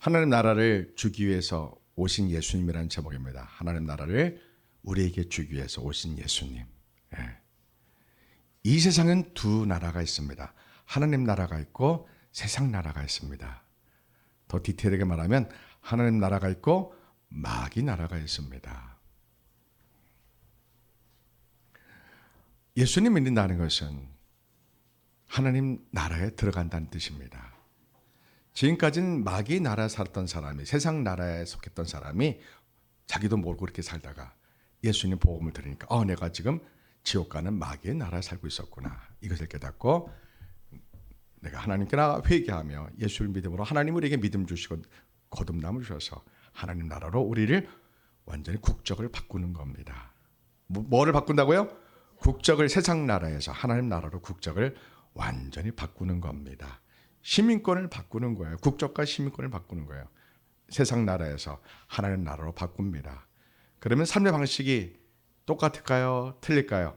하나님 나라를 주기 위해서 오신 예수님이라는 제목입니다. 하나님 나라를 우리에게 주기 위해서 오신 예수님. 이 세상은 두 나라가 있습니다. 하나님 나라가 있고 세상 나라가 있습니다. 더 디테일하게 말하면 하나님 나라가 있고 마귀 나라가 있습니다. 예수님 믿는다는 것은 하나님 나라에 들어간다는 뜻입니다. 지금까지는 마귀 나라에 살았던 사람이, 세상 나라에 속했던 사람이 자기도 모르고 그렇게 살다가 예수님 복음을 들으니까 내가 지금 지옥 가는 마귀의 나라에 살고 있었구나. 이것을 깨닫고 내가 하나님께 나가 회개하며 예수를 믿음으로 하나님 우리에게 믿음 주시고 거듭남을 주셔서 하나님 나라로 우리를 완전히 국적을 바꾸는 겁니다. 뭐를 바꾼다고요? 국적을 세상 나라에서 하나님 나라로 국적을 완전히 바꾸는 겁니다. 시민권을 바꾸는 거예요. 국적과 시민권을 바꾸는 거예요. 세상 나라에서 하나님 나라로 바꿉니다. 그러면 삶의 방식이 똑같을까요? 틀릴까요?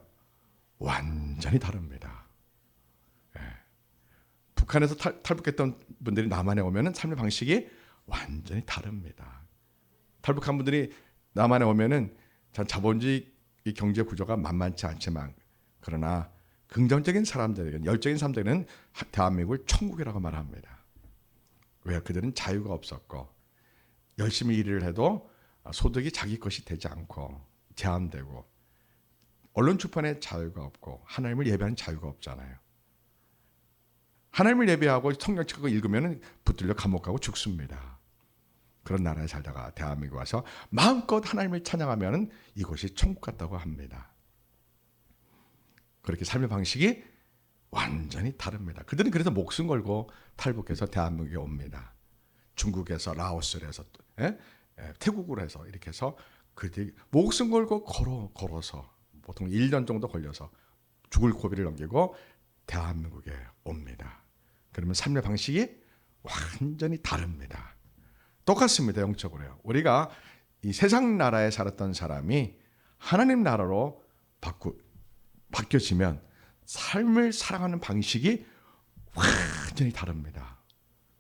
완전히 다릅니다. 북한에서 탈북했던 분들이 남한에 오면 삶의 방식이 완전히 다릅니다. 탈북한 분들이 남한에 오면 자본주의 경제 구조가 만만치 않지만 그러나 긍정적인 사람들에게는, 열정인 사람들에게는 대한민국을 천국이라고 말합니다. 왜? 그들은 자유가 없었고 열심히 일을 해도 소득이 자기 것이 되지 않고 제한되고 언론 출판에 자유가 없고 하나님을 예배하는 자유가 없잖아요. 하나님을 예배하고 성경책을 읽으면 붙들려 감옥 가고 죽습니다. 그런 나라에 살다가 대한민국에 와서 마음껏 하나님을 찬양하면 이곳이 천국 같다고 합니다. 그렇게 삶의 방식이 완전히 다릅니다. 그들은 그래서 목숨 걸고 탈북해서 대한민국에 옵니다. 중국에서 라오스에서 태국으로 해서 이렇게 해서 그들이 목숨 걸고 걸어서 보통 1년 정도 걸려서 죽을 고비를 넘기고 대한민국에 옵니다. 그러면 삶의 방식이 완전히 다릅니다. 똑같습니다. 영적으로요. 우리가 이 세상 나라에 살았던 사람이 하나님 나라로 바뀌어지면 삶을 살아가는 방식이 완전히 다릅니다.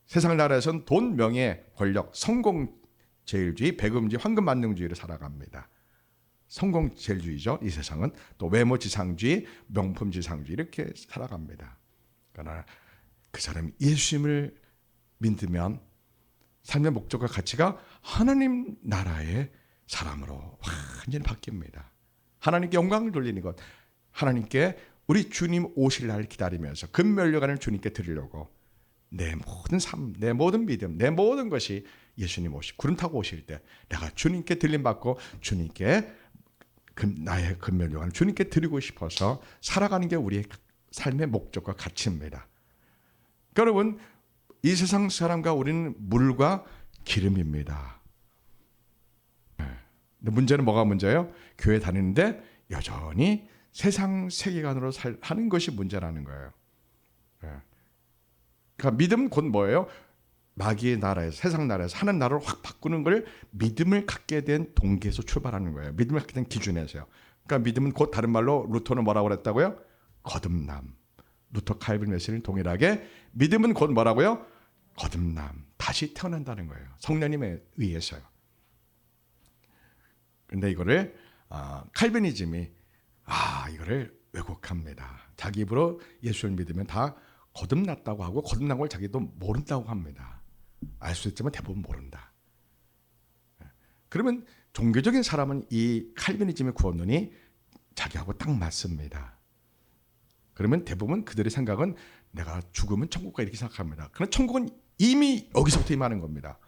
세상 나라에서는 돈, 명예, 권력, 성공제일주의, 배금주의, 황금만능주의를 살아갑니다. 성공제일주의죠. 이 세상은 또 외모지상주의, 명품지상주의 이렇게 살아갑니다. 그러나 그 사람이 예수님을 믿으면 삶의 목적과 가치가 하나님 나라의 사람으로 완전히 바뀝니다. 하나님께 영광을 돌리는 것, 하나님께 우리 주님 오실 날을 기다리면서 금멸려가는 주님께 드리려고 내 모든 삶, 내 모든 믿음, 내 모든 것이 예수님 구름 타고 오실 때 내가 주님께 들림받고 주님께 나의 금멸려가는 주님께 드리고 싶어서 살아가는 게 우리의 삶의 목적과 가치입니다. 여러분, 이 세상 사람과 우리는 물과 기름입니다. 근데 문제는 뭐가 문제예요? 교회 다니는데 여전히 세상 세계관으로 하는 것이 문제라는 거예요. 그러니까 믿음 곧 뭐예요? 마귀의 나라에서, 세상 나라에서 하는 나라로 확 바꾸는 걸 믿음을 갖게 된 동기에서 출발하는 거예요. 믿음을 갖게 된 기준에서요. 그러니까 믿음은 곧 다른 말로 루터는 뭐라고 그랬다고요? 거듭남. 루터 칼빈 웨슬리는 동일하게 믿음은 곧 뭐라고요? 거듭남. 다시 태어난다는 거예요. 성령님에 의해서요. 그런데 이거를 칼빈이즘이 이거를 왜곡합니다. 자기 입으로 예수를 믿으면 다 거듭났다고 하고 거듭난 걸 자기도 모른다고 합니다. 알 수 있지만 대부분 모른다. 그러면 종교적인 사람은 이 칼빈이즘의 구원론이 자기하고 딱 맞습니다. 그러면 대부분 그들의 생각은 내가 죽으면 천국 가 이렇게 생각합니다. 그러나 천국은 이미 여기서부터 임하는 겁니다.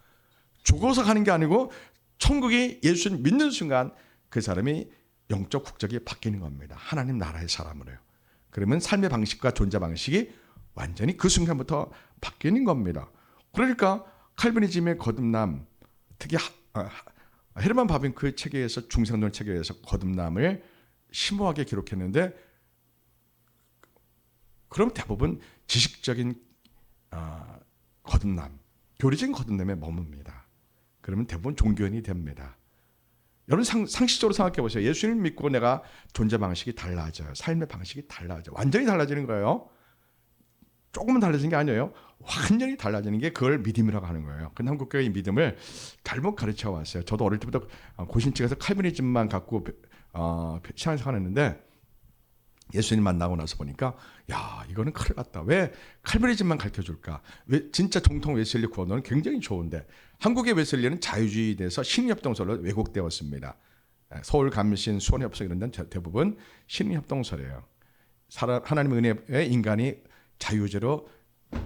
죽어서 가는 게 아니고 천국이 예수를 믿는 순간 그 사람이 영적 국적이 바뀌는 겁니다. 하나님 나라의 사람으로요. 그러면 삶의 방식과 존재 방식이 완전히 그 순간부터 바뀌는 겁니다. 그러니까 칼빈이즘의 거듭남, 특히 헤르만 바빙크 체계에서 중생론 체계에서 거듭남을 심오하게 기록했는데 그럼 대부분 지식적인 거듭남, 교리적인 거듭남에 머뭅니다. 그러면 대부분 종교인이 됩니다. 여러분 상식적으로 생각해 보세요. 예수님을 믿고 내가 존재 방식이 달라져요. 삶의 방식이 달라져요. 완전히 달라지는 거예요. 조금은 달라진 게 아니에요. 완전히 달라지는 게 그걸 믿음이라고 하는 거예요. 근데 한국교회 이 믿음을 잘못 가르쳐 왔어요. 저도 어릴 때부터 고신측에서 칼빈이즘만 갖고 신앙생활 했는데 예수님 만나고 나서 보니까 야, 이거는 큰일 났다. 왜 칼빈이즘만 가르쳐줄까? 왜 진짜 정통 웨슬리 구원론은 굉장히 좋은데 한국의 웨슬리는 자유주의에 대해서 신협동설로 왜곡되었습니다. 서울 감신 수원협성 이런 데는 대부분 신협동설이에요. 하나님의 은혜에 인간이 자유제로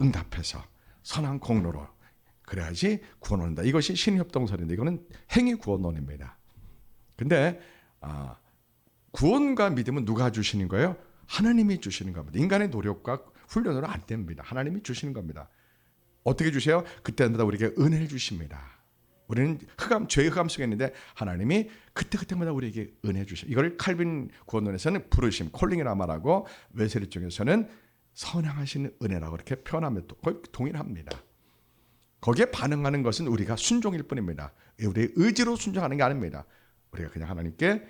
응답해서 선한 공로로 그래야지 구원을 한다. 이것이 신협동설인데 이거는 행위 구원론입니다. 근데 구원과 믿음은 누가 주시는 거예요? 하나님이 주시는 겁니다. 인간의 노력과 훈련으로 안 됩니다. 하나님이 주시는 겁니다. 어떻게 주세요? 그때마다 우리에게 은혜를 주십니다. 우리는 죄의 흑암 속에 있는데 하나님이 그때마다 우리에게 은혜 주셔. 이걸 칼빈 구원론에서는 부르심, 콜링이라 말하고 웨슬리 쪽에서는 선행하시는 은혜라고 이렇게 표현하면 거의 동일합니다. 거기에 반응하는 것은 우리가 순종일 뿐입니다. 우리의 의지로 순종하는 게 아닙니다. 우리가 그냥 하나님께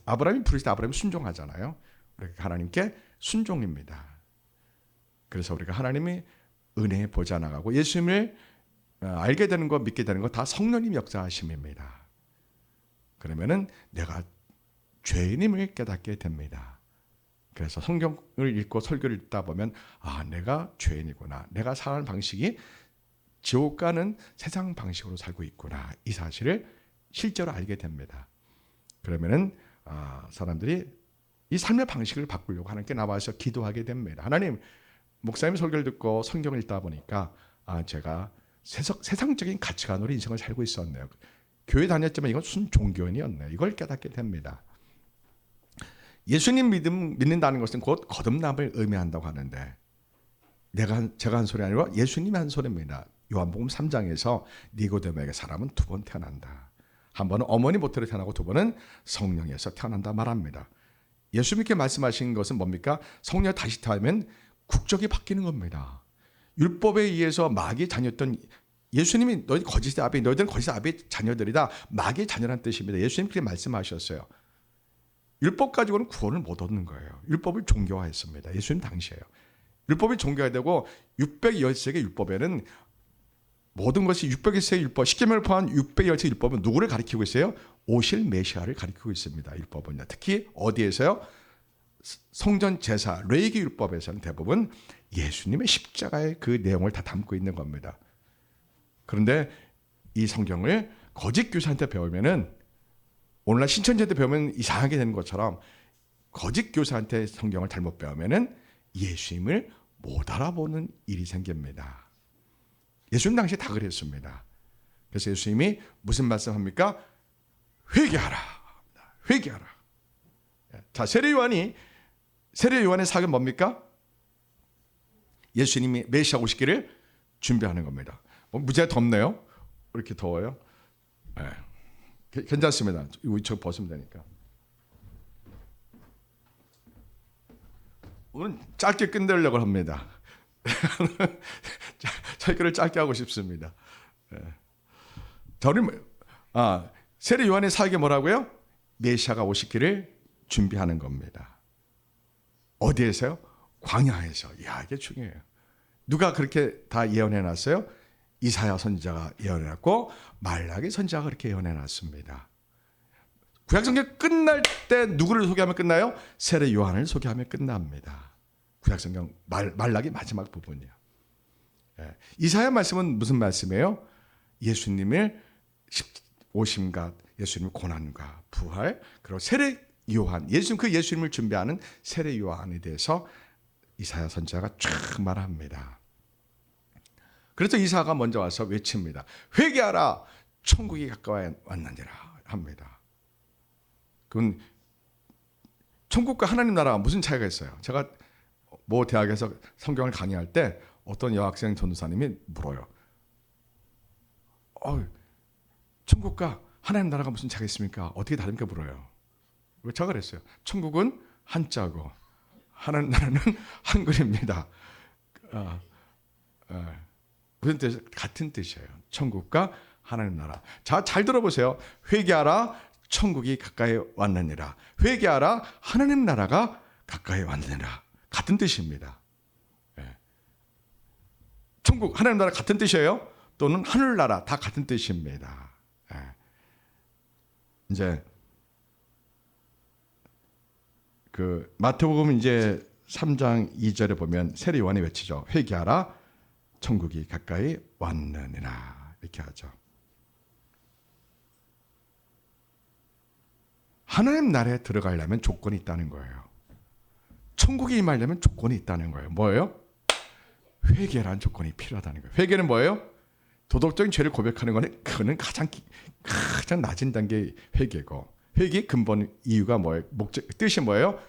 아브라함이 부르실 때 아브라함이 순종하잖아요. 우리가 하나님께 순종입니다. 그래서 우리가 하나님이 은혜에 보자 나가고 예수님을 알게 되는 것, 믿게 되는 것 다 성령님 역사하심입니다. 그러면은 내가 죄인임을 깨닫게 됩니다. 그래서 성경을 읽고 설교를 읽다 보면 내가 죄인이구나. 내가 살아가는 방식이 지옥 가는 세상 방식으로 살고 있구나. 이 사실을 실제로 알게 됩니다. 그러면은 사람들이 이 삶의 방식을 바꾸려고 하나님께 나와서 기도하게 됩니다. 하나님, 목사님 설교를 듣고 성경을 읽다 보니까 제가 세상적인 가치관으로 인생을 살고 있었네요. 교회 다녔지만 이건 순종교인이었네요. 이걸 깨닫게 됩니다. 예수님 믿는다는 것은 곧 거듭남을 의미한다고 하는데 제가 한 소리 아니고 예수님이 한 소리입니다. 요한복음 3장에서 니고데모에게 사람은 두 번 태어난다. 한 번은 어머니 모태로 태어나고 두 번은 성령에서 태어난다 말합니다. 예수님께 말씀하신 것은 뭡니까? 성령 다시 태어나면 국적이 바뀌는 겁니다. 율법에 의해서 마귀의 자녀였던 예수님이 너희들은 거짓의 아비의 자녀들이다. 마귀의 자녀라는 뜻입니다. 예수님 그렇게 말씀하셨어요. 율법 가지고는 구원을 못 얻는 거예요. 율법을 종교화했습니다. 예수님 당시에요. 율법이 종교화되고 613개 율법에는 모든 것이 613개 율법, 십계명을 포함한 613개 율법은 누구를 가리키고 있어요? 오실 메시아를 가리키고 있습니다. 율법은요. 특히 어디에서요? 성전 제사, 레위기 율법에서는 대부분 예수님의 십자가의 그 내용을 다 담고 있는 겁니다. 그런데 이 성경을 거짓 교사한테 배우면은 오늘날 신천지한테 배우면 이상하게 되는 것처럼 거짓 교사한테 성경을 잘못 배우면은 예수님을 못 알아보는 일이 생깁니다. 예수님 당시에 다 그랬습니다. 그래서 예수님이 무슨 말씀합니까? 회개하라. 회개하라. 자, 세례 요한의 사역은 뭡니까? 예수님이 메시아 오시기를 준비하는 겁니다. 무지하게 덥네요. 왜 이렇게 더워요? 네. 괜찮습니다. 이거 벗으면 되니까. 오늘 짧게 끝내려고 합니다. 설교를 짧게 하고 싶습니다. 저는 세례 요한의 사역이 뭐라고요? 메시아가 오시기를 준비하는 겁니다. 어디에서요? 광야에서. 이게 중요해요. 누가 그렇게 다 예언해 놨어요? 이사야 선지자가 예언해 놨고 말라기 선지자가 그렇게 예언해 놨습니다. 구약성경 끝날 때 누구를 소개하면 끝나요? 세례 요한을 소개하면 끝납니다. 구약성경 말라기 마지막 부분이요. 이사야 말씀은 무슨 말씀이에요? 예수님의 오심과 예수님의 고난과 부활, 그리고 세례 요한, 예수님을 준비하는 세례 요한에 대해서 이사야 선지자가 쫙 말합니다. 그래서 이사야가 먼저 와서 외칩니다. 회개하라, 천국이 가까워 왔느니라 합니다. 그건 천국과 하나님 나라가 무슨 차이가 있어요? 제가 모 대학에서 성경을 강의할 때 어떤 여학생 전도사님이 물어요. 천국과 하나님 나라가 무슨 차이가 있습니까? 어떻게 다릅니까? 물어요. 왜 제가 그랬어요? 천국은 한자고 하나님 나라는 한글입니다. 무슨 뜻이에요? 같은 뜻이에요. 천국과 하나님 나라. 자, 잘 들어보세요. 회개하라, 천국이 가까이 왔느니라. 회개하라, 하나님 나라가 가까이 왔느니라. 같은 뜻입니다. 천국, 하나님 나라 같은 뜻이에요. 또는 하늘나라 다 같은 뜻입니다. 예. 이제 그 마태복음 이제 3장 2절에 보면 세례 요한이 외치죠. 회개하라, 천국이 가까이 왔느니라 이렇게 하죠. 하나님 나라에 들어가려면 조건이 있다는 거예요. 천국에 임하려면 조건이 있다는 거예요. 뭐예요? 회개라는 조건이 필요하다는 거예요. 회개는 뭐예요? 도덕적인 죄를 고백하는 거는 그거는 가장 낮은 단계의 회개고, 회개의 근본 이유가 뭐예요? 뜻이 뭐예요?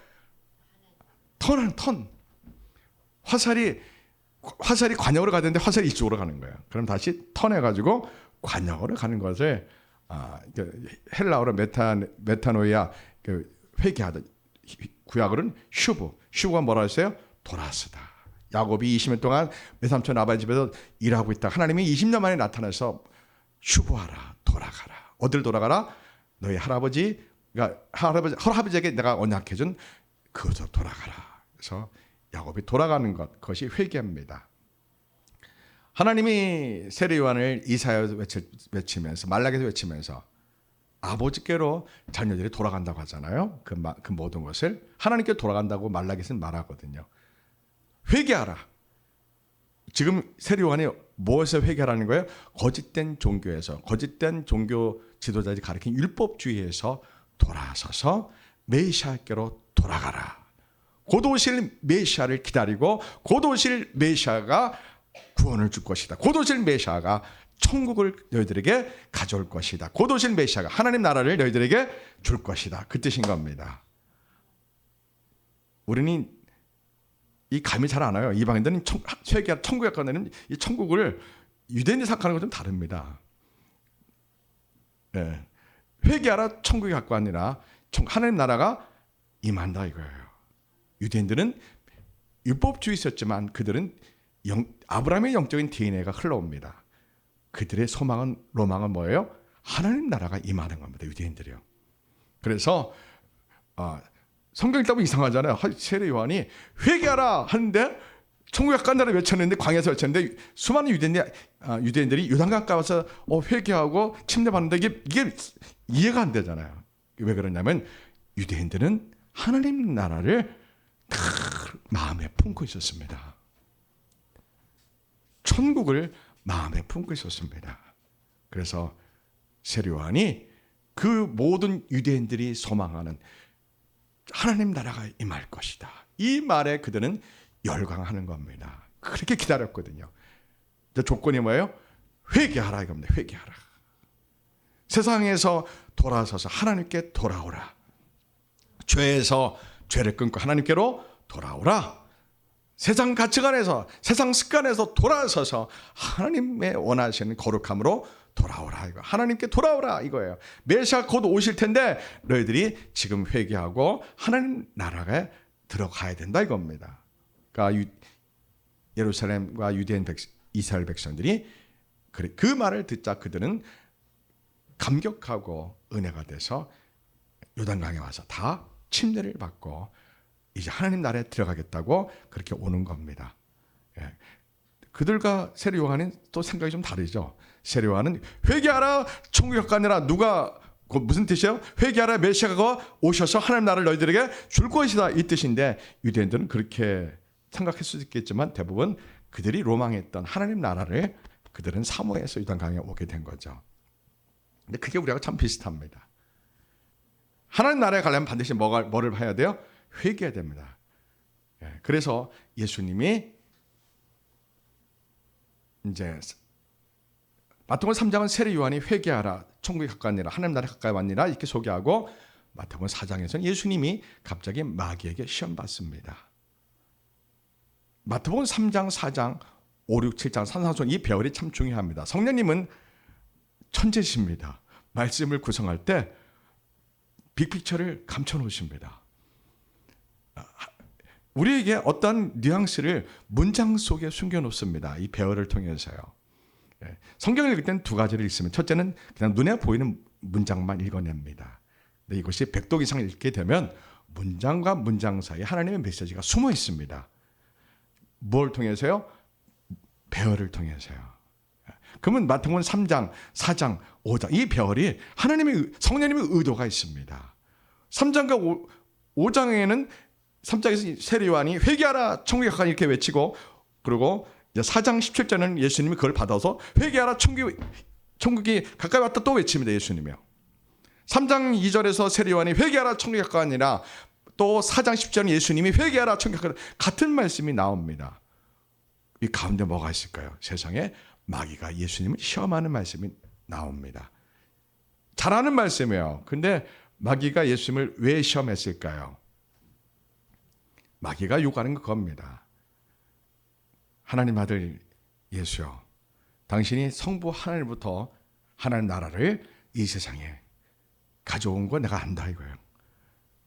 턴. 화살이 관역으로 가는데 화살이 이쪽으로 가는 거예요. 그럼 다시 턴해가지고 관역으로 가는 것을 헬라어로 메타노이아 회개하다. 구약어는 슈브가 뭐라 했어요? 돌아서다. 야곱이 20년 동안 외삼촌 아버지 집에서 일하고 있다. 하나님이 20년 만에 나타나서 슈브하라, 돌아가라. 어딜 돌아가라? 너희 할아버지에게 내가 언약해준 그곳으로 돌아가라. 그래서 야곱이 돌아가는 것, 그것이 회개입니다. 하나님이 세례 요한을 이사야에서 외치면서, 말라기에서 외치면서 아버지께로 자녀들이 돌아간다고 하잖아요. 그 모든 것을 하나님께 돌아간다고 말라기에서는 말하거든요. 회개하라. 지금 세례 요한이 무엇에서 회개하라는 거예요? 거짓된 종교에서, 거짓된 종교 지도자들이 가르친 율법주의에서 돌아서서 메시아께로 돌아가라. 곧 오실 메시아를 기다리고 곧 오실 메시아가 구원을 줄 것이다. 곧 오실 메시아가 천국을 너희들에게 가져올 것이다. 곧 오실 메시아가 하나님 나라를 너희들에게 줄 것이다. 그 뜻인 겁니다. 우리는 이 감이 잘 안 와요. 이방인들은 천국에 가는 이 천국을 유대인이 생각하는 건 좀 다릅니다. 네. 회개하라, 천국이 갖고 아니라 하나님 나라가 임한다 이거예요. 유대인들은 율법주의 있었지만 그들은 아브라함의 영적인 DNA가 흘러옵니다. 그들의 로망은 뭐예요? 하나님 나라가 임하는 겁니다. 유대인들이요. 그래서 성경 읽다 보면 이상하잖아요. 세례 요한이 회개하라 하는데 천국에 간다고 외쳤는데, 광야에서 외쳤는데 수많은 유대인들이 요단강 가서 회개하고 침례받는데 이게 이해가 안 되잖아요. 왜 그러냐면 유대인들은 하나님 나라를 다 마음에 품고 있었습니다. 천국을 마음에 품고 있었습니다. 그래서 세례 요한이 그 모든 유대인들이 소망하는 하나님 나라가 임할 것이다, 이 말에 그들은 열광하는 겁니다. 그렇게 기다렸거든요. 조건이 뭐예요? 회개하라 이겁니다. 회개하라. 세상에서 돌아서서 하나님께 돌아오라. 죄에서 죄를 끊고 하나님께로 돌아오라. 세상 가치관에서, 세상 습관에서 돌아서서 하나님의 원하시는 거룩함으로 돌아오라. 이거 하나님께 돌아오라 이거예요. 메시아 곧 오실 텐데 너희들이 지금 회개하고 하나님 나라에 들어가야 된다 이겁니다. 그러니까 예루살렘과 유대인 이스라엘 백성들이 그 말을 듣자 그들은 감격하고 은혜가 돼서 요단강에 와서 다 침례를 받고 이제 하나님 나라에 들어가겠다고 그렇게 오는 겁니다. 예. 그들과 세례 요한은 또 생각이 좀 다르죠. 세례 요한은 회개하라, 천국에 가느라. 누가 무슨 뜻이에요? 회개하라, 메시아가 오셔서 하나님 나라를 너희들에게 줄 것이다 이 뜻인데, 유대인들은 그렇게 생각할 수도 있겠지만 대부분 그들이 로망했던 하나님 나라를 그들은 사모해서 요단강에 오게 된 거죠. 근데 그게 우리하고 참 비슷합니다. 하나님 나라에 가려면 반드시 뭐를 해야 돼요? 회개해야 됩니다. 그래서 예수님이 이제 마태복음 3장은 세례 요한이 회개하라, 천국에 가까이니라, 하나님 나라에 가까이 왔니라 이렇게 소개하고, 마태복음 4장에서는 예수님이 갑자기 마귀에게 시험 받습니다. 마태복음 3장, 4장, 5, 6, 7장 산상수훈 이 배열이 참 중요합니다. 성령님은 천재십니다. 말씀을 구성할 때 빅픽처를 감춰놓으십니다. 우리에게 어떤 뉘앙스를 문장 속에 숨겨놓습니다. 이 배열을 통해서요. 성경을 읽을 때는 두 가지를 읽으면, 첫째는 그냥 눈에 보이는 문장만 읽어냅니다. 근데 이것이 100독 이상 읽게 되면 문장과 문장 사이에 하나님의 메시지가 숨어 있습니다. 뭘 통해서요? 배열을 통해서요. 그러면 마태복음 3장, 4장, 5장 이 배열이 하나님의 성령님의 의도가 있습니다. 3장과 5장에는 3장에서 세례요한이 회개하라 천국에 가까이 이렇게 외치고, 그리고 4장 17절에는 예수님이 그걸 받아서 회개하라 천국이 가까이 왔다 또 외칩니다. 예수님이요. 3장 2절에서 세례요한이 회개하라 천국이 가까이 아니라, 또 4장 10절은 예수님이 회개하라 천국이 가까이, 같은 말씀이 나옵니다. 이 가운데 뭐가 있을까요? 세상에 마귀가 예수님을 시험하는 말씀이 나옵니다. 잘하는 말씀이에요. 근데 마귀가 예수님을 왜 시험했을까요? 마귀가 요구하는 건 그겁니다. 하나님 아들 예수여, 당신이 성부 하나님부터 하나님 나라를 이 세상에 가져온 거 내가 안다 이거예요.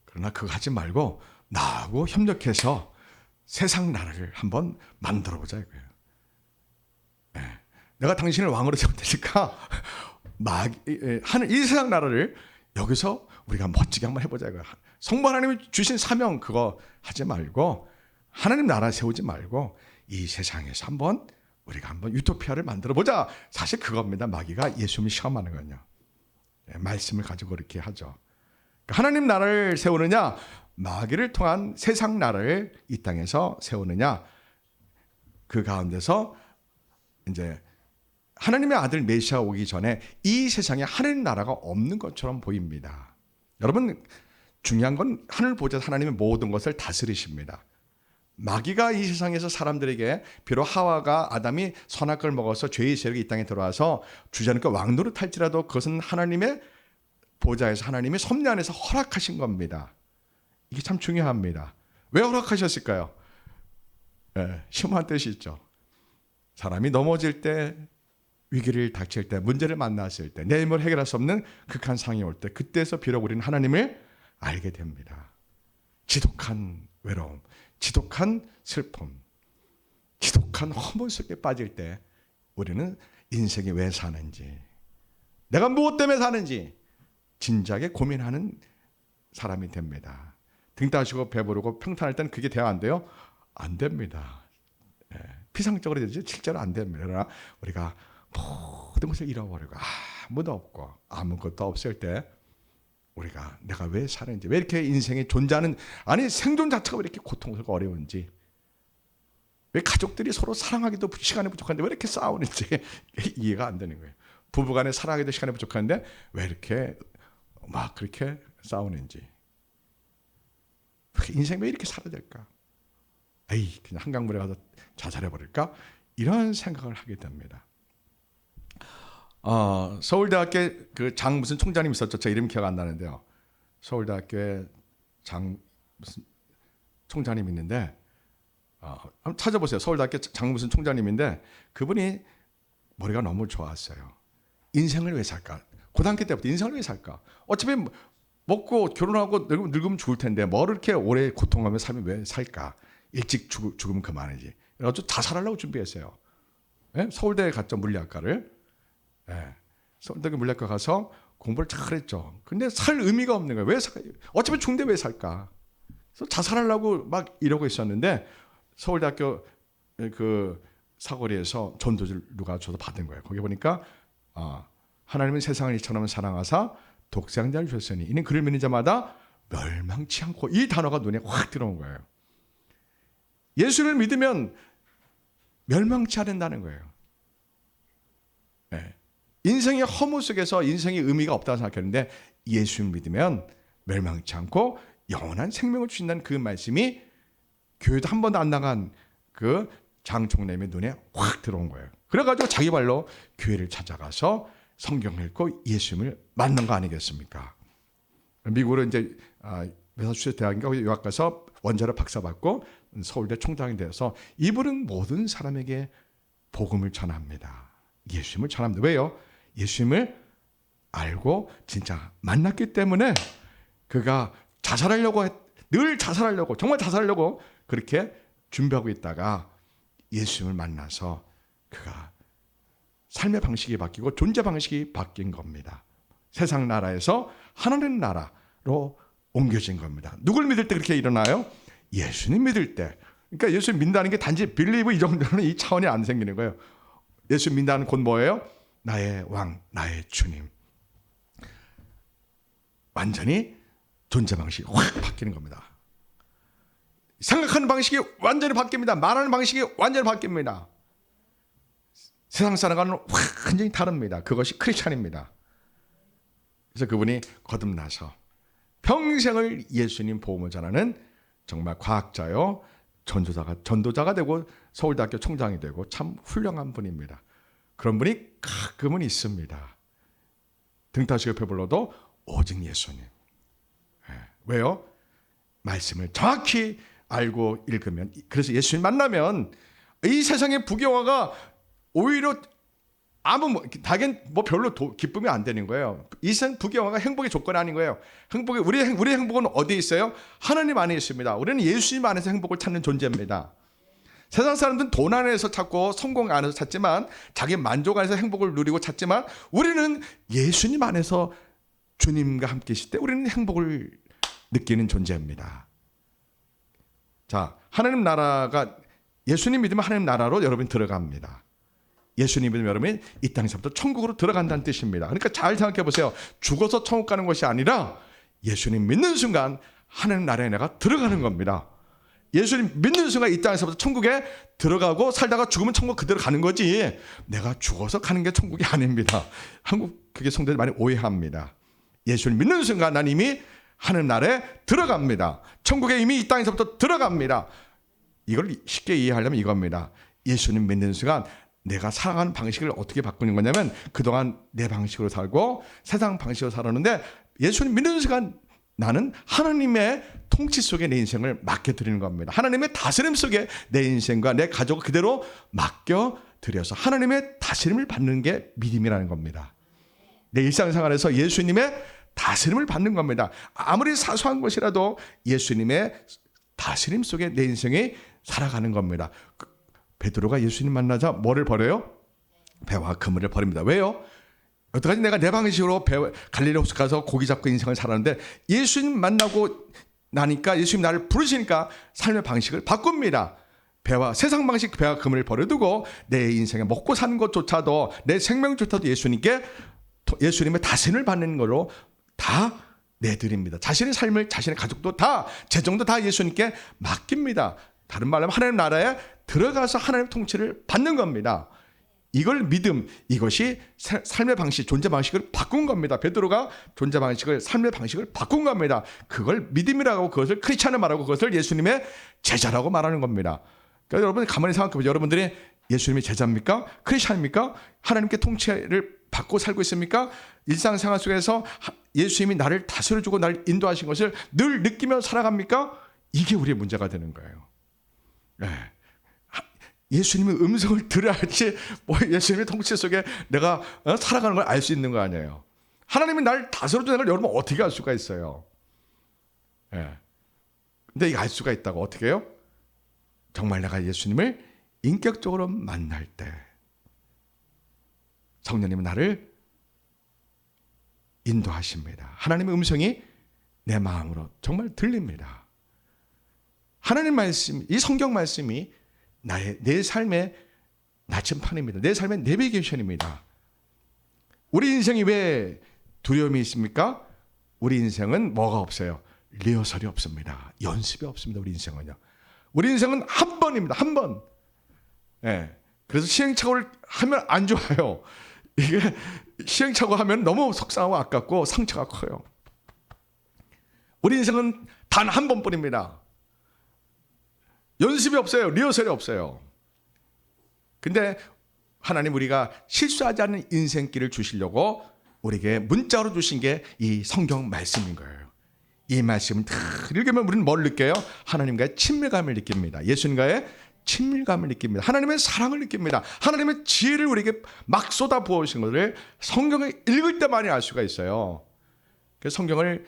그러나 그거 하지 말고 나하고 협력해서 세상 나라를 한번 만들어보자 이거예요. 네. 내가 당신을 왕으로 세울 테니까 이 세상 나라를 여기서 우리가 멋지게 한번 해보자 이거예요. 성부 하나님이 주신 사명 그거 하지 말고, 하나님 나라 세우지 말고 이 세상에서 우리가 한번 유토피아를 만들어보자. 사실 그겁니다. 마귀가 예수님을 시험하는 거요. 네, 말씀을 가지고 그렇게 하죠. 하나님 나라를 세우느냐, 마귀를 통한 세상 나라를 이 땅에서 세우느냐, 그 가운데서 이제 하나님의 아들 메시아 오기 전에 이 세상에 하나님 나라가 없는 것처럼 보입니다. 여러분, 중요한 건 하늘 보좌 하나님의 모든 것을 다스리십니다. 마귀가 이 세상에서 사람들에게, 비록 하와가 아담이 선악과를 먹어서 죄의 세력이 이 땅에 들어와서 주저앉고 왕노릇 할지라도 그것은 하나님의 보좌에서 하나님의 섭리 안에서 허락하신 겁니다. 이게 참 중요합니다. 왜 허락하셨을까요? 네, 심오한 뜻이 있죠. 사람이 넘어질 때, 위기를 닥칠 때, 문제를 만났을 때, 내 힘을 해결할 수 없는 극한 상황이 올 때, 그때서 비록 우리는 하나님을 알게 됩니다. 지독한 외로움, 지독한 슬픔, 지독한 허물 속에 빠질 때 우리는 인생이 왜 사는지, 내가 무엇 때문에 사는지 진작에 고민하는 사람이 됩니다. 등 따시고 배부르고 평탄할 때는 그게 돼야 안 돼요? 안 됩니다. 피상적으로 되지 실제로 안 됩니다. 그러나 우리가 모든 것을 잃어버리고 아무도 없고 아무것도 없을 때 우리가 내가 왜 사는지, 왜 이렇게 인생에 존재하는, 아니 생존 자체가 왜 이렇게 고통스럽고 어려운지, 왜 가족들이 서로 사랑하기도 시간이 부족한데 왜 이렇게 싸우는지 이해가 안 되는 거예요. 부부간에 사랑하기도 시간이 부족한데 왜 이렇게 막 그렇게 싸우는지, 인생 왜 이렇게 살아야 될까? 에이, 그냥 한강물에 가서 자살해버릴까? 이런 생각을 하게 됩니다. 서울대학교 그 장 무슨 총장님 있었죠. 제 이름 기억 안 나는데요. 서울대학교에 장 무슨 총장님 있는데, 한번 찾아보세요. 서울대학교 장 무슨 총장님인데 그분이 머리가 너무 좋았어요. 인생을 왜 살까? 고등학교 때부터 인생을 왜 살까? 어차피 먹고 결혼하고 늙으면 죽을 텐데 뭐 이렇게 오래 고통하며 살면 왜 살까? 일찍 죽으면 그만이지. 그래서 자살하려고 준비했어요. 네? 서울대에 갔죠. 물리학과를. 네. 서울대 물리학과 가서 공부를 잘했죠. 근데 살 의미가 없는 거예요. 어차피 죽는데 왜 살까? 그래서 자살하려고 막 이러고 있었는데 서울대학교 그 사거리에서 전도지를 누가 줘서 받은 거예요. 거기 보니까 하나님은 세상을 이처럼 사랑하사 독생자를 줬으니 이는 그를 믿는 자마다 멸망치 않고, 이 단어가 눈에 확 들어온 거예요. 예수를 믿으면 멸망치 않는다는 거예요. 네. 인생의 허무 속에서 인생의 의미가 없다고 생각했는데 예수를 믿으면 멸망치 않고 영원한 생명을 주신다는 그 말씀이 교회도 한 번도 안 나간 그 장총님의 눈에 확 들어온 거예요. 그래가지고 자기 발로 교회를 찾아가서 성경을 읽고 예수님을 만난 거 아니겠습니까? 미국으로 이제 매사추세츠 대학인가 유학 가서 원자로 박사 받고 서울대 총장이 되어서 이분은 모든 사람에게 복음을 전합니다. 예수님을 전합니다. 왜요? 예수님을 알고 진짜 만났기 때문에 그가 늘 자살하려고 정말 자살하려고 그렇게 준비하고 있다가 예수님을 만나서 그가 삶의 방식이 바뀌고 존재 방식이 바뀐 겁니다. 세상 나라에서 하나님 나라로 옮겨진 겁니다. 누굴 믿을 때 그렇게 일어나요? 예수님 믿을 때. 그러니까 예수 믿는다는 게 단지 빌리브 이 정도는 이 차원이 안 생기는 거예요. 예수 믿는다는 곧 뭐예요? 나의 왕, 나의 주님. 완전히 존재 방식이 확 바뀌는 겁니다. 생각하는 방식이 완전히 바뀝니다. 말하는 방식이 완전히 바뀝니다. 세상 사람과는 완전히 다릅니다. 그것이 크리스찬입니다. 그래서 그분이 거듭나서 평생을 예수님 복음을 전하는 정말 과학자요, 전도자가 되고 서울대학교 총장이 되고 참 훌륭한 분입니다. 그런 분이 가끔은 있습니다. 등타시 옆에 불러도 오직 예수님. 왜요? 말씀을 정확히 알고 읽으면, 그래서 예수님 만나면 이 세상의 부귀영화가 오히려 당연 별로 기쁨이 안 되는 거예요. 이 세상 부귀영화가 행복의 조건이 아닌 거예요. 우리 행복은 어디에 있어요? 하나님 안에 있습니다. 우리는 예수님 안에서 행복을 찾는 존재입니다. 세상 사람들은 돈 안에서 찾고 성공 안에서 찾지만, 자기 만족 안에서 행복을 누리고 찾지만, 우리는 예수님 안에서 주님과 함께 있을 때 우리는 행복을 느끼는 존재입니다. 자, 하나님 나라가, 예수님 믿으면 하나님 나라로 여러분이 들어갑니다. 예수님 믿으면 여러분이 이 땅에서부터 천국으로 들어간다는 뜻입니다. 그러니까 잘 생각해 보세요. 죽어서 천국 가는 것이 아니라 예수님 믿는 순간 하나님 나라에 내가 들어가는 겁니다. 예수님 믿는 순간 이 땅에서부터 천국에 들어가고 살다가 죽으면 천국 그대로 가는 거지, 내가 죽어서 가는 게 천국이 아닙니다. 한국 그게 성도들이 많이 오해합니다. 예수님 믿는 순간 난 이미 하나님 나라에 들어갑니다. 천국에 이미 이 땅에서부터 들어갑니다. 이걸 쉽게 이해하려면 이겁니다. 예수님 믿는 순간 내가 살아가는 방식을 어떻게 바꾸는 거냐면, 그동안 내 방식으로 살고 세상 방식으로 살았는데 예수님 믿는 순간 나는 하나님의 통치 속에 내 인생을 맡겨드리는 겁니다. 하나님의 다스림 속에 내 인생과 내 가족을 그대로 맡겨드려서 하나님의 다스림을 받는 게 믿음이라는 겁니다. 내 일상생활에서 예수님의 다스림을 받는 겁니다. 아무리 사소한 것이라도 예수님의 다스림 속에 내 인생이 살아가는 겁니다. 베드로가 예수님 만나자 뭐를 버려요? 배와 그물을 버립니다. 왜요? 여태까지 내가 내 방식으로 갈릴리 호수 가서 고기 잡고 인생을 살았는데, 예수님 만나고 나니까, 예수님 나를 부르시니까 삶의 방식을 바꿉니다. 세상 방식 배와 그물을 버려두고 내 인생에 먹고 사는 것조차도, 내 생명조차도 예수님의 다스림을 받는 걸로 다 내드립니다. 자신의 삶을, 자신의 가족도 다, 재정도 다 예수님께 맡깁니다. 다른 말로 하면 하나님 나라에 들어가서 하나님의 통치를 받는 겁니다. 이걸 믿음, 이것이 삶의 방식, 존재 방식을 바꾼 겁니다. 베드로가 존재 방식을, 삶의 방식을 바꾼 겁니다. 그걸 믿음이라고, 그것을 크리스찬을 말하고, 그것을 예수님의 제자라고 말하는 겁니다. 그러니까 여러분 가만히 생각해보세요. 여러분들이 예수님의 제자입니까? 크리스찬입니까? 하나님께 통치를 받고 살고 있습니까? 일상생활 속에서 예수님이 나를 다스려주고 나를 인도하신 것을 늘 느끼며 살아갑니까? 이게 우리의 문제가 되는 거예요. 네. 예수님의 음성을 들어야지 예수님의 통치 속에 내가 살아가는 걸 알 수 있는 거 아니에요. 하나님이 나를 다스려주는 걸 여러분 어떻게 알 수가 있어요? 근데 이거 알 수가 있다고. 어떻게 해요? 정말 내가 예수님을 인격적으로 만날 때 성령님은 나를 인도하십니다. 하나님의 음성이 내 마음으로 정말 들립니다. 하나님 말씀, 이 성경 말씀이 내 삶의 나침판입니다. 내 삶의 내비게이션입니다. 우리 인생이 왜 두려움이 있습니까? 우리 인생은 뭐가 없어요? 리허설이 없습니다. 연습이 없습니다. 우리 인생은요. 우리 인생은 한 번입니다. 한 번. 그래서 시행착오를 하면 안 좋아요. 이게 시행착오 하면 너무 속상하고 아깝고 상처가 커요. 우리 인생은 단 한 번뿐입니다. 연습이 없어요. 리허설이 없어요. 근데 하나님 우리가 실수하지 않는 인생길을 주시려고 우리에게 문자로 주신 게 이 성경 말씀인 거예요. 이 말씀을 다 읽으면 우리는 뭘 느껴요? 하나님과의 친밀감을 느낍니다. 예수님과의 친밀감을 느낍니다. 하나님의 사랑을 느낍니다. 하나님의 지혜를 우리에게 막 쏟아 부어주신 것을 성경을 읽을 때만이 알 수가 있어요. 그래서 성경을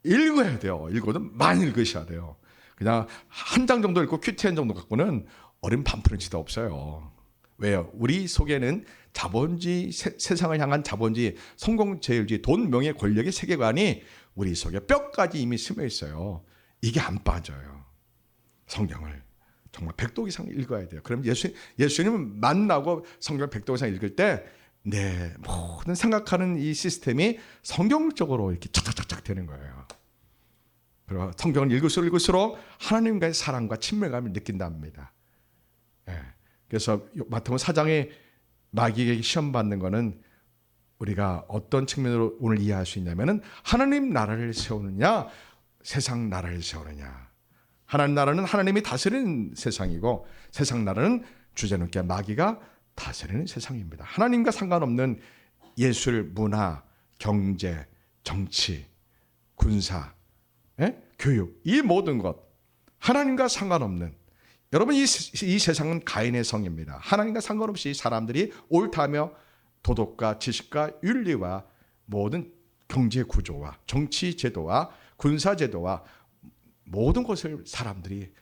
읽어야 돼요. 읽어도 많이 읽으셔야 돼요. 그냥 한 장 정도 읽고 큐티한 정도 갖고는 어린 반푸른치도 없어요. 왜요? 우리 속에는 자본주의, 세상을 향한 자본주의, 성공제일주의, 돈, 명예, 권력의 세계관이 우리 속에 뼈까지 이미 스며 있어요. 이게 안 빠져요. 성경을 정말 100독 이상 읽어야 돼요. 그럼 예수님은 만나고 성경을 100독 이상 읽을 때 내 모든 생각하는 이 시스템이 성경적으로 이렇게 착착착착 되는 거예요. 그리고 성경을 읽을수록 하나님과의 사랑과 친밀감을 느낀답니다. 예. 그래서 마태복음 4장에 마귀에게 시험 받는 거는 우리가 어떤 측면으로 오늘 이해할 수 있냐면은 하나님 나라를 세우느냐 세상 나라를 세우느냐. 하나님 나라는 하나님이 다스리는 세상이고 세상 나라는 주제넘게 마귀가 다스리는 세상입니다. 하나님과 상관없는 예술, 문화, 경제, 정치, 군사, 교육, 이 모든 것 하나님과 상관없는, 여러분 이 세상은 가인의 성입니다. 하나님과 상관없이 사람들이 옳다며 도덕과 지식과 윤리와 모든 경제 구조와 정치 제도와 군사 제도와 모든 것을 사람들이